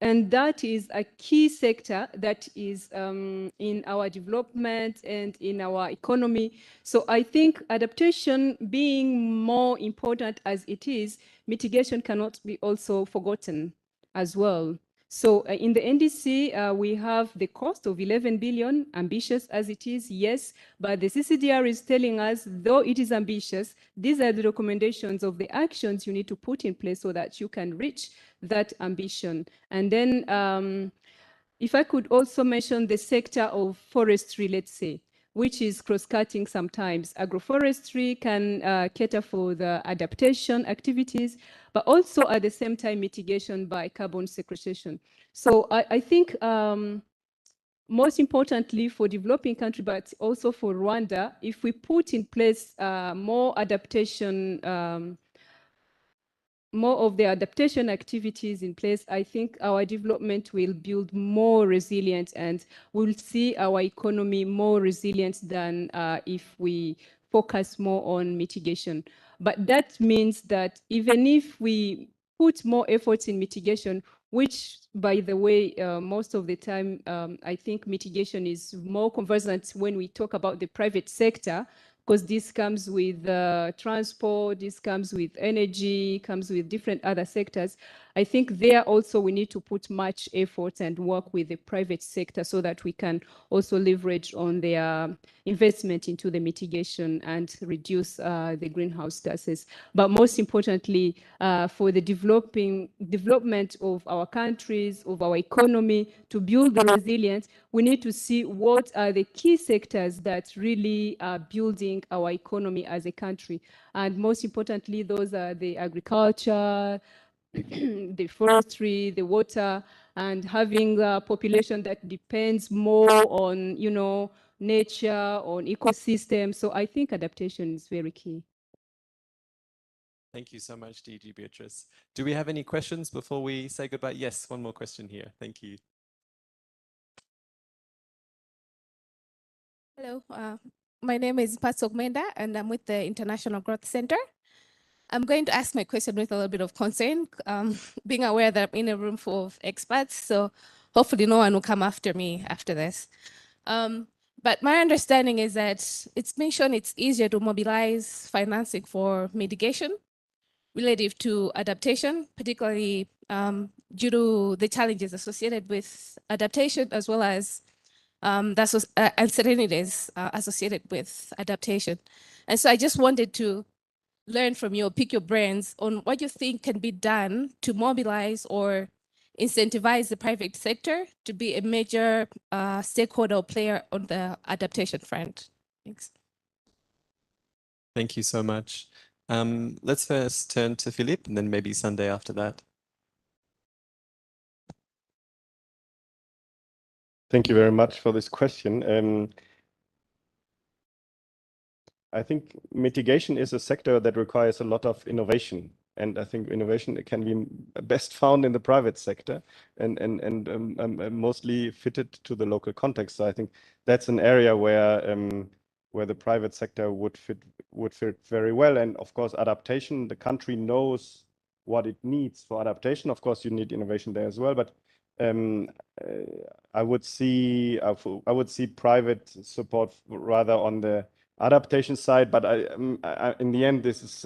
And that is a key sector that is in our development and in our economy. So I think adaptation being more important as it is, mitigation cannot be also forgotten as well. So in the NDC, we have the cost of 11 billion, ambitious as it is, yes, but the CCDR is telling us, though it is ambitious, these are the recommendations of the actions you need to put in place so that you can reach that ambition. And then if I could also mention the sector of forestry, let's say, which is cross-cutting sometimes. Agroforestry can cater for the adaptation activities, but also at the same time mitigation by carbon sequestration. So I think most importantly for developing country, but also for Rwanda, if we put in place more adaptation more of the adaptation activities in place, I think our development will build more resilience and we'll see our economy more resilient than if we focus more on mitigation. But that means that even if we put more efforts in mitigation, which, by the way, most of the time, I think mitigation is more conversant when we talk about the private sector, because this comes with transport, this comes with energy, comes with different other sectors. I think there also we need to put much effort and work with the private sector so that we can also leverage on their investment into the mitigation and reduce the greenhouse gases. But most importantly, for the development of our countries, of our economy, to build the resilience, we need to see what are the key sectors that really are building our economy as a country. And most importantly, those are the agriculture, the forestry, the water, and having a population that depends more on, you know, nature, on ecosystems. So I think adaptation is very key. Thank you so much, DG Beatrice. Do we have any questions before we say goodbye? Yes, one more question here. Thank you. Hello, my name is Patsok Menda, and I'm with the International Growth Center. I'm going to ask my question with a little bit of concern, being aware that I'm in a room full of experts, so hopefully no one will come after me after this. But my understanding is that it's mentioned it's easier to mobilize financing for mitigation relative to adaptation, particularly due to the challenges associated with adaptation, as well as the uncertainties associated with adaptation. And so I just wanted to learn from you, pick your brains on what you think can be done to mobilize or incentivize the private sector to be a major stakeholder or player on the adaptation front. Thanks. Thank you so much. Let's first turn to Philippe and then maybe Sunday after that. Thank you very much for this question. I think mitigation is a sector that requires a lot of innovation. And I think innovation can be best found in the private sector and mostly fitted to the local context. So I think that's an area where the private sector would fit very well. And of course, adaptation, the country knows what it needs for adaptation. Of course, you need innovation there as well. But I would see private support rather on the adaptation side. But in the end, this is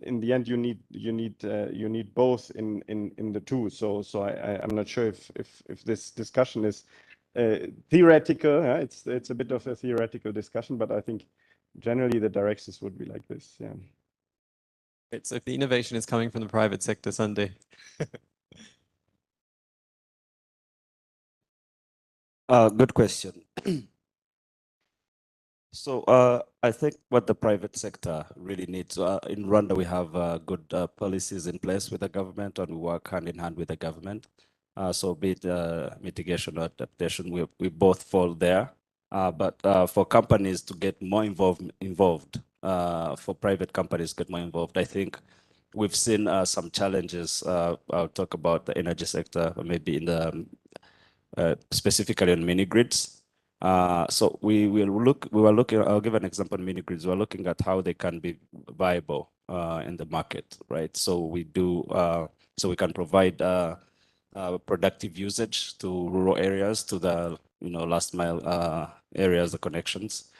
in the end you need both in the two. So I'm not sure if this discussion is theoretical. It's a bit of a theoretical discussion, but I think generally the directions would be like this. Yeah. Right, so if the innovation is coming from the private sector, Sunday. Good question. So I think what the private sector really needs, in Rwanda, we have good policies in place with the government, and we work hand in hand with the government. So be it mitigation or adaptation, we both fall there. But for companies to get more involved, for private companies to get more involved, I think we've seen some challenges. I'll talk about the energy sector, or maybe in the specifically on mini grids. So we were looking, I'll give an example on mini grids. We're looking at how they can be viable in the market, right? So we do, so we can provide productive usage to rural areas, to the last mile areas, the connections.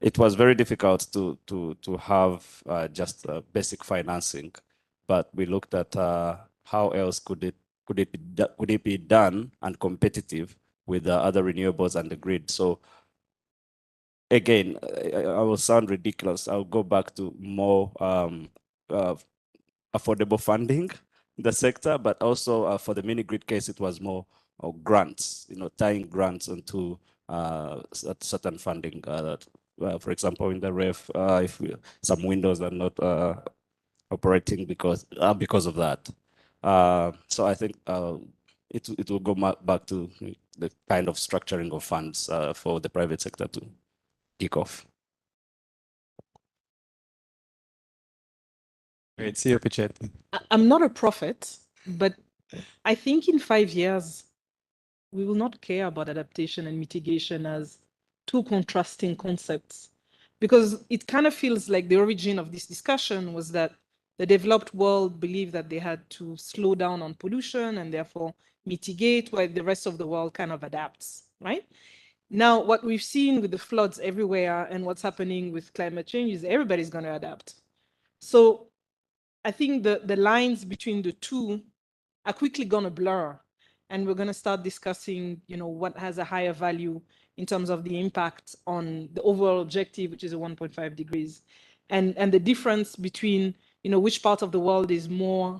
It was very difficult to have just basic financing, but we looked at how else could it be done and competitive with the other renewables and the grid. So again, I will sound ridiculous. I'll go back to more affordable funding in the sector, but also for the mini grid case, it was more grants, tying grants into certain funding. For example, in the ref, if some windows are not operating because of that. So I think it will go back to the kind of structuring of funds for the private sector to kick off. Great, see you, Pichetti. I'm not a prophet, but I think in 5 years, we will not care about adaptation and mitigation as two contrasting concepts, because it kind of feels like the origin of this discussion was that the developed world believed that they had to slow down on pollution and therefore mitigate, while the rest of the world kind of adapts, right? Now, what we've seen with the floods everywhere and what's happening with climate change is everybody's going to adapt. So I think the lines between the two are quickly going to blur, and we're going to start discussing, what has a higher value in terms of the impact on the overall objective, which is a 1.5 degrees, and the difference between, which part of the world is more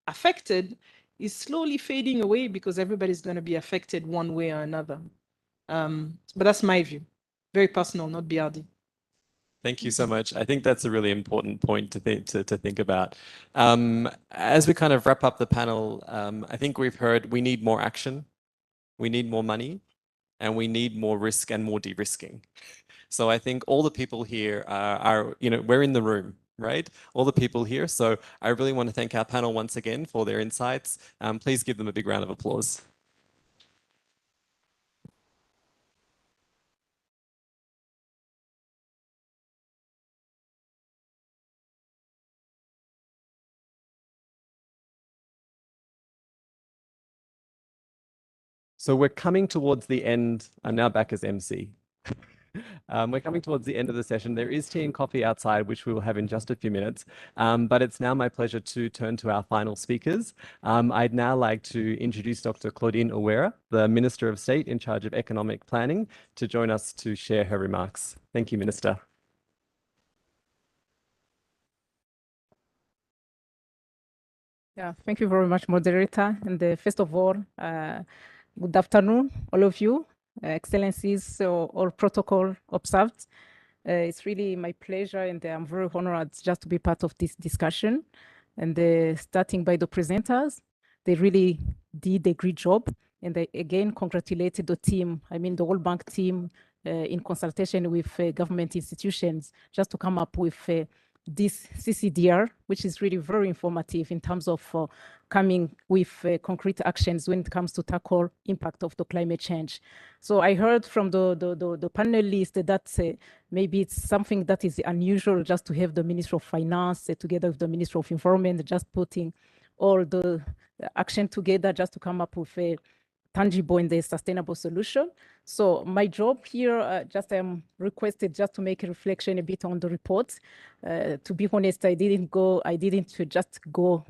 affected is slowly fading away because everybody's going to be affected one way or another. But that's my view. Very personal, not BRD. Thank you so much. I think that's a really important point to think about. As we kind of wrap up the panel, I think we've heard we need more action, we need more money, and we need more risk and more de-risking. So I think all the people here are we're in the room, right? All the people here. So I really want to thank our panel once again for their insights. Please give them a big round of applause. So we're coming towards the end. I'm now back as MC. We're coming towards the end of the session. There is tea and coffee outside, which we will have in just a few minutes. But it's now my pleasure to turn to our final speakers. I'd now like to introduce Dr. Claudine Ouera, the Minister of State in charge of Economic Planning, to join us to share her remarks. Thank you, Minister. Yeah, thank you very much, moderator. And first of all, good afternoon, all of you, excellencies, all protocol observed. It's really my pleasure, and I'm very honored just to be part of this discussion. And starting by the presenters, they really did a great job. And I again congratulated the team, I mean the World Bank team, in consultation with government institutions, just to come up with this CCDR, which is really very informative in terms of coming with concrete actions when it comes to tackle impact of the climate change. So I heard from the panelists that maybe it's something that is unusual just to have the Minister of Finance together with the Minister of Environment, just putting all the action together just to come up with a tangible and a sustainable solution. So my job here, just I'm requested just to make a reflection a bit on the report. To be honest, I didn't just go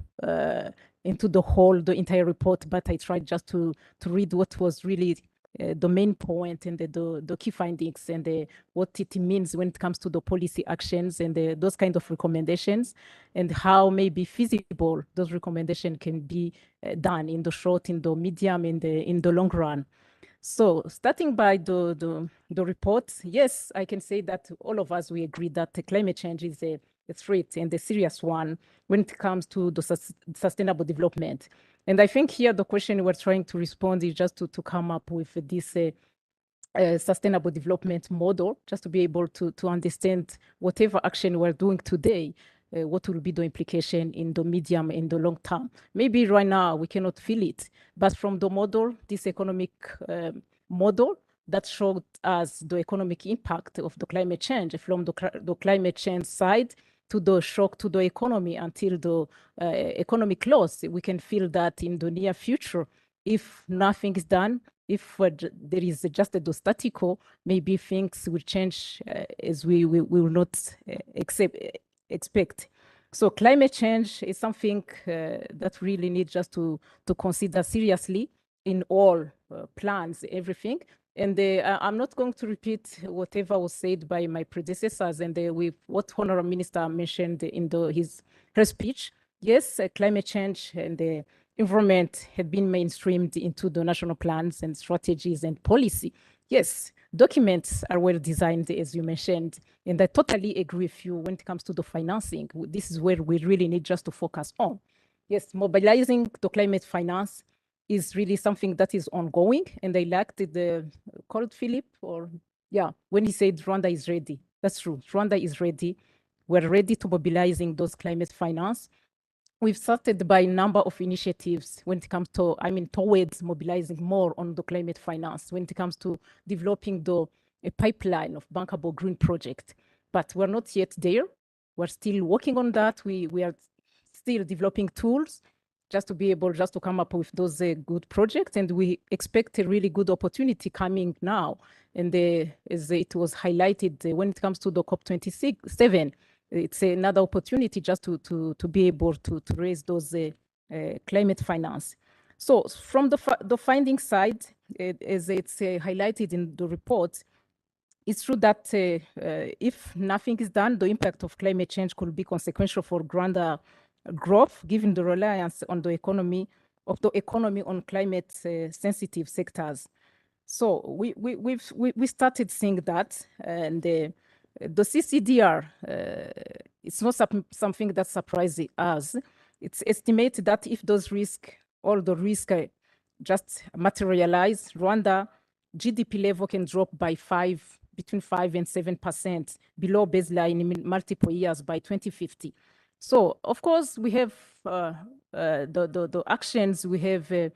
into the entire report, but I tried just to read what was really the main point and the key findings and what it means when it comes to the policy actions and those kind of recommendations, and how maybe feasible those recommendations can be done in the short, in the medium, in the long run. So starting by the report, yes, I can say that all of us, we agree that climate change is a threat and a serious one when it comes to the sustainable development. And I think here the question we're trying to respond is just to come up with this sustainable development model, just to be able to understand whatever action we're doing today, what will be the implication in the medium and the long term. Maybe right now we cannot feel it, but from the model, this economic model that showed us the economic impact of the climate change, from the climate change side to the shock to the economy until the economic loss, we can feel that in the near future, if nothing is done, if there is just a status quo, maybe things will change as we will not expect. So climate change is something that really needs just to consider seriously in all plans, everything. And I'm not going to repeat whatever was said by my predecessors and with what Honorable Minister mentioned in her speech. Yes, climate change and the environment have been mainstreamed into the national plans and strategies and policy. Yes, documents are well designed, as you mentioned, and I totally agree with you when it comes to the financing. This is where we really need just to focus on. Yes, mobilizing the climate finance is really something that is ongoing, and I liked the called Philip, or yeah, when he said Rwanda is ready. That's true. Rwanda is ready. We're ready to mobilizing those climate finance. We've started by a number of initiatives when it comes to, towards mobilizing more on the climate finance, when it comes to developing a pipeline of bankable green project. But we're not yet there. We're still working on that. We are still developing tools just to be able just to come up with those good projects. And we expect a really good opportunity coming now. And as it was highlighted, when it comes to the COP27, it's another opportunity just to be able to raise those climate finance. So from the finding side, as it's highlighted in the report, it's true that if nothing is done, the impact of climate change could be consequential for Rwanda growth, given the reliance on the economy on climate sensitive sectors. So we started seeing that, and the CCDR, it's not something that surprises us. It's estimated that if those all the risks just materialize, Rwanda GDP level can drop by between 5 and 7% below baseline in multiple years by 2050. So of course we have the actions, we have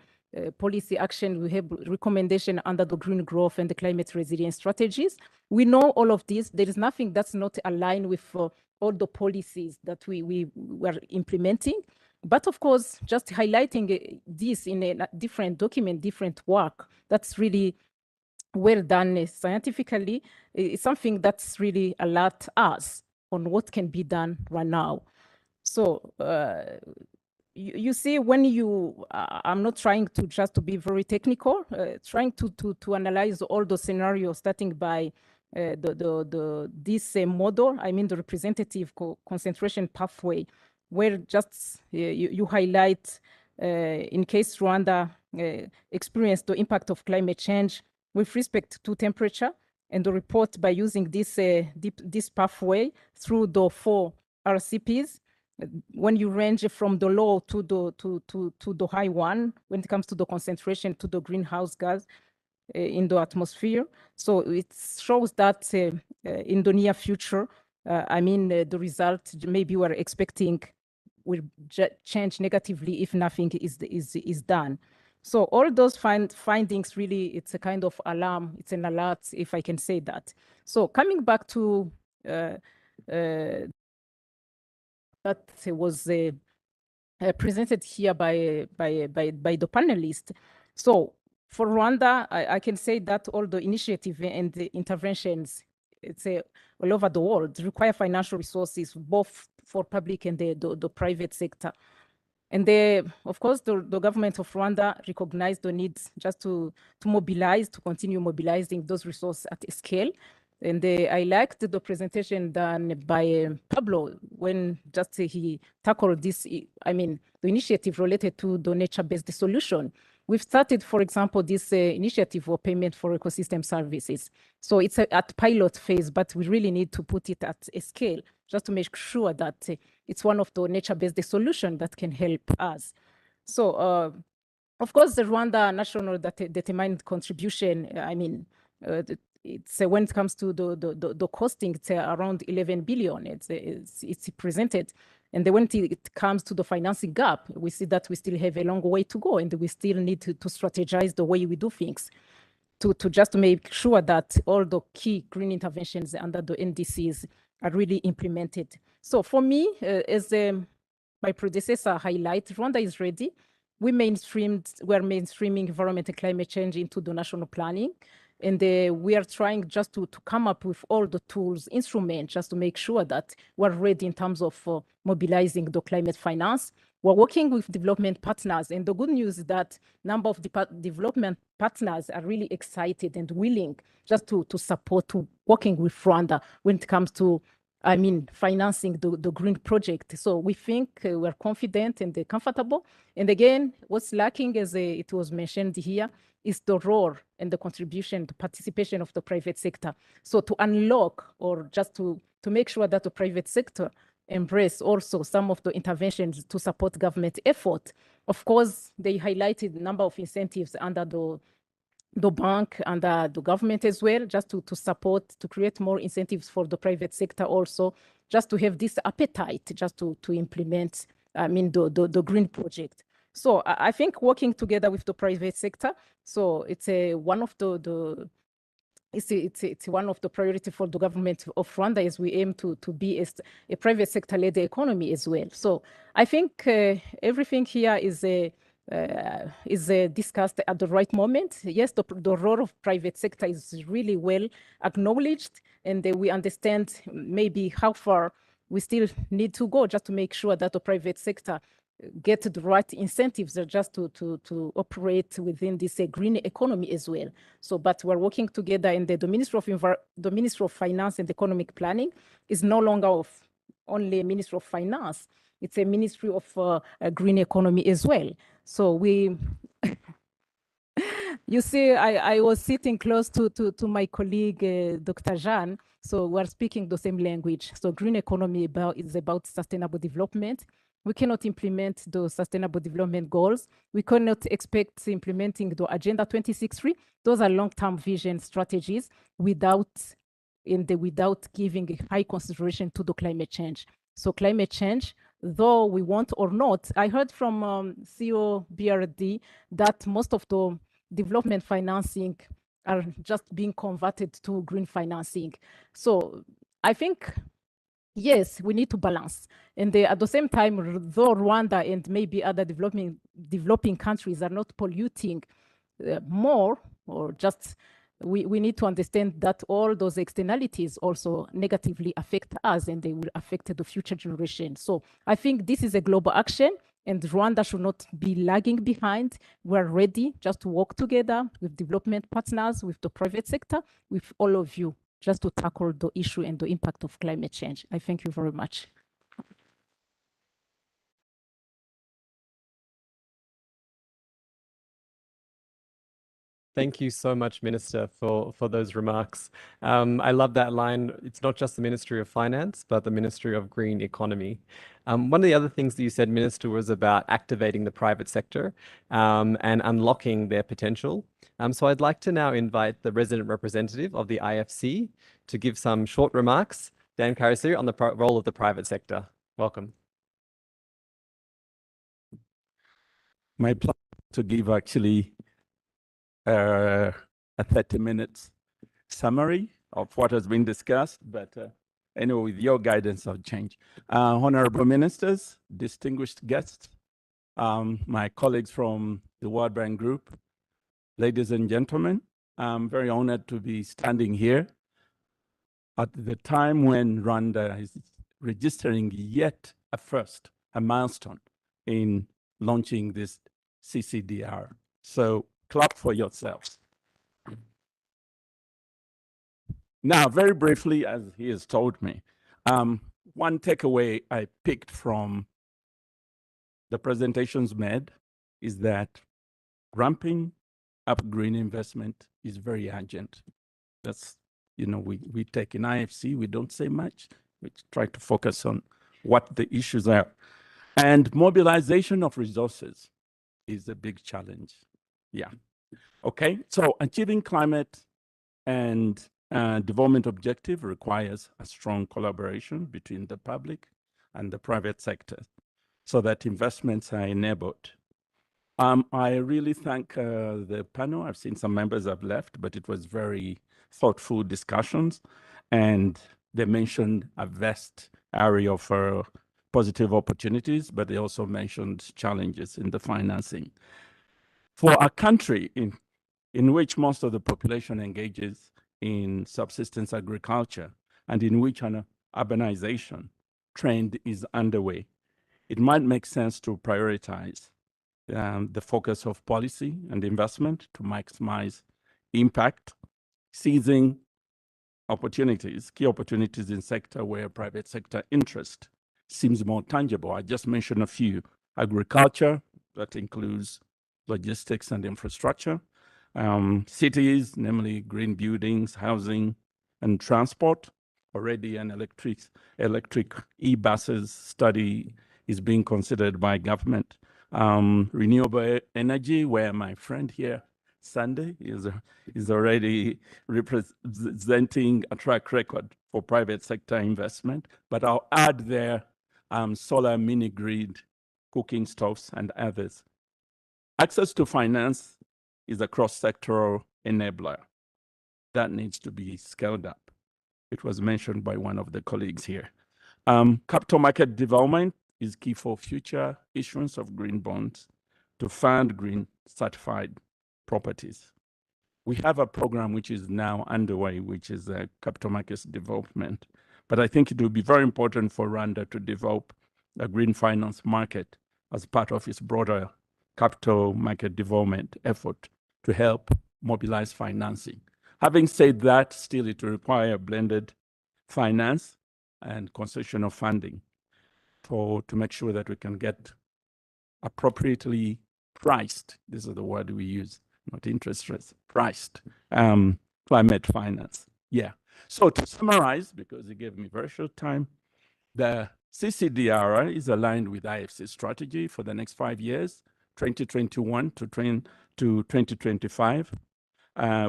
policy action, we have recommendation under the green growth and the climate resilience strategies. We know all of this. There is nothing that's not aligned with all the policies that we were implementing. But of course, just highlighting this in a different document, different work, that's really well done scientifically, is something that's really alert us on what can be done right now. So you see, when you, I'm not trying to just to be very technical, trying to analyze all the scenarios, starting by this model, I mean the representative concentration pathway, where just you highlight in case Rwanda experienced the impact of climate change with respect to temperature, and the report by using this pathway through the 4 RCPs, when you range from the low to the high one, when it comes to the concentration to the greenhouse gas in the atmosphere. So it shows that in the near future, I mean, the result maybe we're expecting will change negatively if nothing is done. So all those findings really, it's a kind of alarm, it's an alert, if I can say that. So coming back to that was presented here by the panelists. So for Rwanda, I can say that all the initiative and the interventions, it's all over the world, require financial resources, both for public and the private sector. And of course, the government of Rwanda recognized the need just to mobilize, to continue mobilizing those resources at a scale. And I liked the presentation done by Pablo when just he tackled this, I mean, the initiative related to the nature-based solution. We've started, for example, this initiative for payment for ecosystem services. So it's at pilot phase, but we really need to put it at a scale just to make sure that it's one of the nature-based solutions that can help us. So, of course, the Rwanda national determined contribution, I mean, it's when it comes to the costing, it's around 11 billion. It's presented. And then when it comes to the financing gap, we see that we still have a long way to go, and we still need to strategize the way we do things to just make sure that all the key green interventions under the NDCs are really implemented. So for me, as my predecessor highlight, Rwanda is ready. We're mainstreaming environment and climate change into the national planning. And we are trying just to come up with all the tools, instruments, just to make sure that we're ready in terms of mobilizing the climate finance. We're working with development partners. And the good news is that number of development partners are really excited and willing just to support working with Rwanda when it comes to, I mean, financing the green project. So we think we're confident and comfortable. And again, what's lacking, as it was mentioned here, is the role and the contribution, the participation of the private sector. So to unlock, or just to make sure that the private sector embrace also some of the interventions to support government effort. Of course, they highlighted a number of incentives under the bank and the government as well, just to support, to create more incentives for the private sector also, just to have this appetite, just to implement, I mean, the green project. So I think working together with the private sector, so it's one of it's one of the priority for the government of Rwanda as we aim to be a private sector-led economy as well. So I think everything here is discussed at the right moment. Yes, the role of private sector is really well acknowledged, and we understand maybe how far we still need to go just to make sure that the private sector get the right incentives just to operate within this green economy as well. So, but we're working together, and the Ministry of Finance and Economic Planning is no longer only a Ministry of Finance. It's a Ministry of a green economy as well. So we, you see, I was sitting close to my colleague, Dr. Jean, so we're speaking the same language. So green economy is about sustainable development. We cannot implement the sustainable development goals. We cannot expect implementing the Agenda 2063. Those are long-term vision strategies without giving high consideration to the climate change. So climate change, though we want or not, I heard from CEO BRD that most of the development financing are just being converted to green financing. So I think, yes, we need to balance. And at the same time, though Rwanda and maybe other developing countries are not polluting more, or just we need to understand that all those externalities also negatively affect us and they will affect the future generation. So I think this is a global action and Rwanda should not be lagging behind. We're ready just to work together with development partners, with the private sector, with all of you, just to tackle the issue and the impact of climate change. I thank you very much. Thank you so much, Minister, for those remarks. I love that line. It's not just the Ministry of Finance, but the Ministry of Green Economy. One of the other things that you said, Minister, was about activating the private sector and unlocking their potential. So I'd like to now invite the resident representative of the IFC to give some short remarks, Dan Karasir, on the role of the private sector. Welcome. My plan to give actually a 30 minutes summary of what has been discussed, but anyway, with your guidance, I'll change. Honorable ministers, distinguished guests, my colleagues from the World Bank Group, ladies and gentlemen, I'm very honored to be standing here at the time when Rwanda is registering yet a milestone in launching this CCDR. So clap for yourselves. Now, very briefly, as he has told me, one takeaway I picked from the presentations made is that ramping up green investment is very urgent. That's, you know, we take in IFC, we don't say much. We try to focus on what the issues are. And mobilization of resources is a big challenge. Yeah. Okay, so achieving climate and development objective requires a strong collaboration between the public and the private sector so that investments are enabled. I really thank the panel. I've seen some members have left, but it was very thoughtful discussions, and they mentioned a vast area of positive opportunities, but they also mentioned challenges in the financing. For a country in which most of the population engages in subsistence agriculture and in which an urbanization trend is underway, it might make sense to prioritize the focus of policy and investment to maximize impact, seizing opportunities, key opportunities in sector where private sector interest seems more tangible. I just mentioned a few. Agriculture, that includes logistics and infrastructure. Cities, namely green buildings, housing, and transport. Already an electric e-buses study is being considered by government. Renewable energy, where my friend here, Sunday, is already representing a track record for private sector investment. But I'll add there solar mini grid, cooking stoves, and others. Access to finance is a cross-sectoral enabler that needs to be scaled up. It was mentioned by one of the colleagues here. Capital market development is key for future issuance of green bonds to fund green certified properties. We have a program which is now underway, which is capital markets development. But I think it will be very important for Rwanda to develop a green finance market as part of its broader capital market development effort to help mobilize financing. Having said that, still it will require blended finance and concessional funding to make sure that we can get appropriately priced, this is the word we use, not interest rates, priced climate finance. Yeah. So to summarize, because he gave me very short time, the CCDR is aligned with IFC strategy for the next 5 years, 2021 to 2025,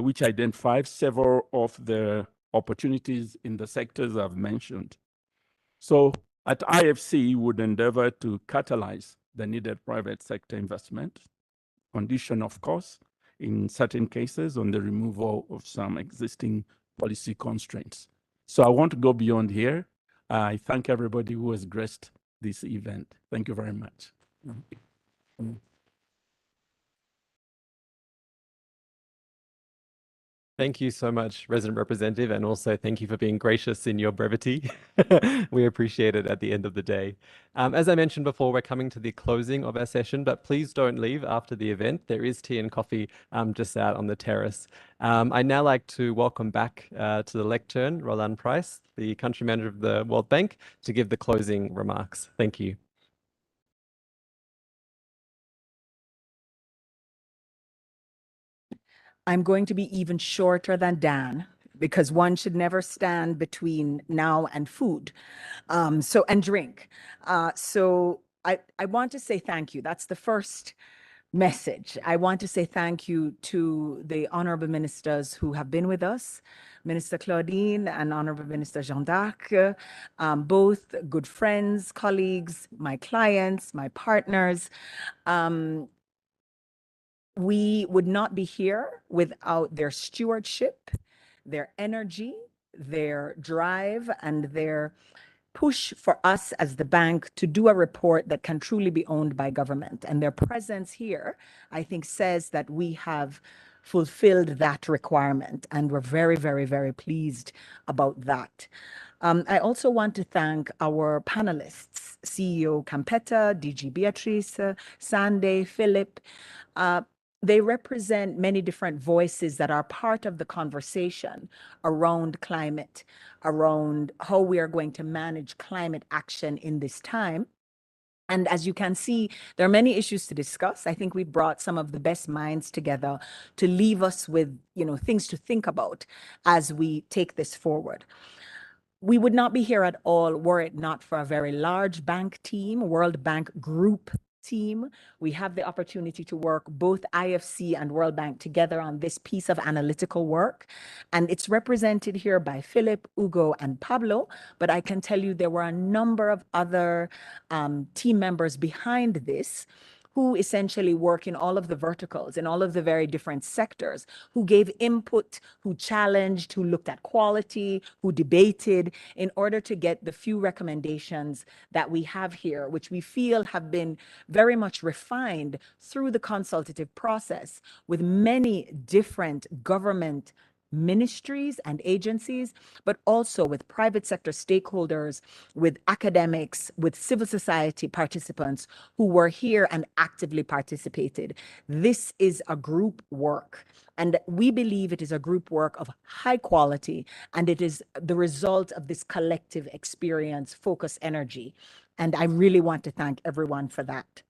which identifies several of the opportunities in the sectors I've mentioned. So at IFC, we would endeavor to catalyze the needed private sector investment, condition, of course, in certain cases on the removal of some existing policy constraints. So I want to go beyond here. I thank everybody who has graced this event. Thank you very much. Thank you so much, Resident Representative, and also thank you for being gracious in your brevity. We appreciate it at the end of the day. As I mentioned before, we're coming to the closing of our session, but please don't leave after the event. There is tea and coffee just out on the terrace. I'd now like to welcome back to the lectern, Roland Price, the Country Manager of the World Bank, to give the closing remarks. Thank you. I'm going to be even shorter than Dan because one should never stand between now and food, and drink. So I want to say thank you. That's the first message. I want to say thank you to the honorable ministers who have been with us, Minister Claudine and Honorable Minister Jean d'Arc, both good friends, colleagues, my clients, my partners. We would not be here without their stewardship, their energy, their drive, and their push for us as the bank to do a report that can truly be owned by government. And their presence here, I think, says that we have fulfilled that requirement. And we're very, very, very pleased about that. I also want to thank our panelists, CEO Campetta, DG Beatrice, Sande, Philip. They represent many different voices that are part of the conversation around climate, around how we are going to manage climate action in this time. And as you can see, there are many issues to discuss. I think we brought some of the best minds together to leave us with, things to think about as we take this forward. We would not be here at all were it not for a very large bank team, World Bank Group team. We have the opportunity to work both IFC and World Bank together on this piece of analytical work. And it's represented here by Philip, Ugo, and Pablo. But I can tell you there were a number of other team members behind this who essentially work in all of the verticals, in all of the very different sectors, who gave input, who challenged, who looked at quality, who debated in order to get the few recommendations that we have here, which we feel have been very much refined through the consultative process with many different government ministries and agencies, but also with private sector stakeholders, with academics, with civil society participants who were here and actively participated. This is a group work, and we believe it is a group work of high quality, and it is the result of this collective experience, focus, energy. And I really want to thank everyone for that.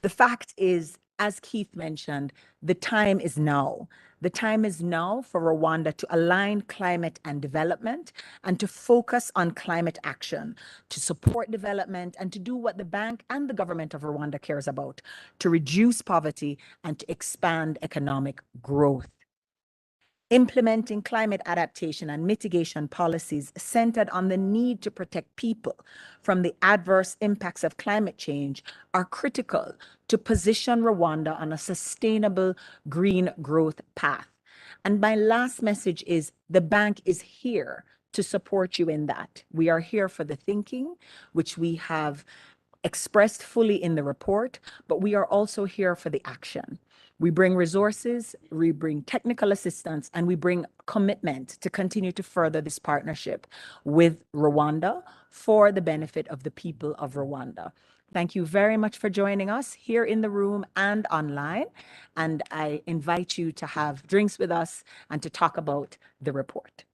The fact is, as Keith mentioned, the time is now. The time is now for Rwanda to align climate and development and to focus on climate action, to support development and to do what the bank and the government of Rwanda cares about, to reduce poverty and to expand economic growth. Implementing climate adaptation and mitigation policies centered on the need to protect people from the adverse impacts of climate change are critical to position Rwanda on a sustainable green growth path. And my last message is the bank is here to support you in that. We are here for the thinking, which we have expressed fully in the report, but we are also here for the action. We bring resources, we bring technical assistance, and we bring commitment to continue to further this partnership with Rwanda for the benefit of the people of Rwanda. Thank you very much for joining us here in the room and online. And I invite you to have drinks with us and to talk about the report.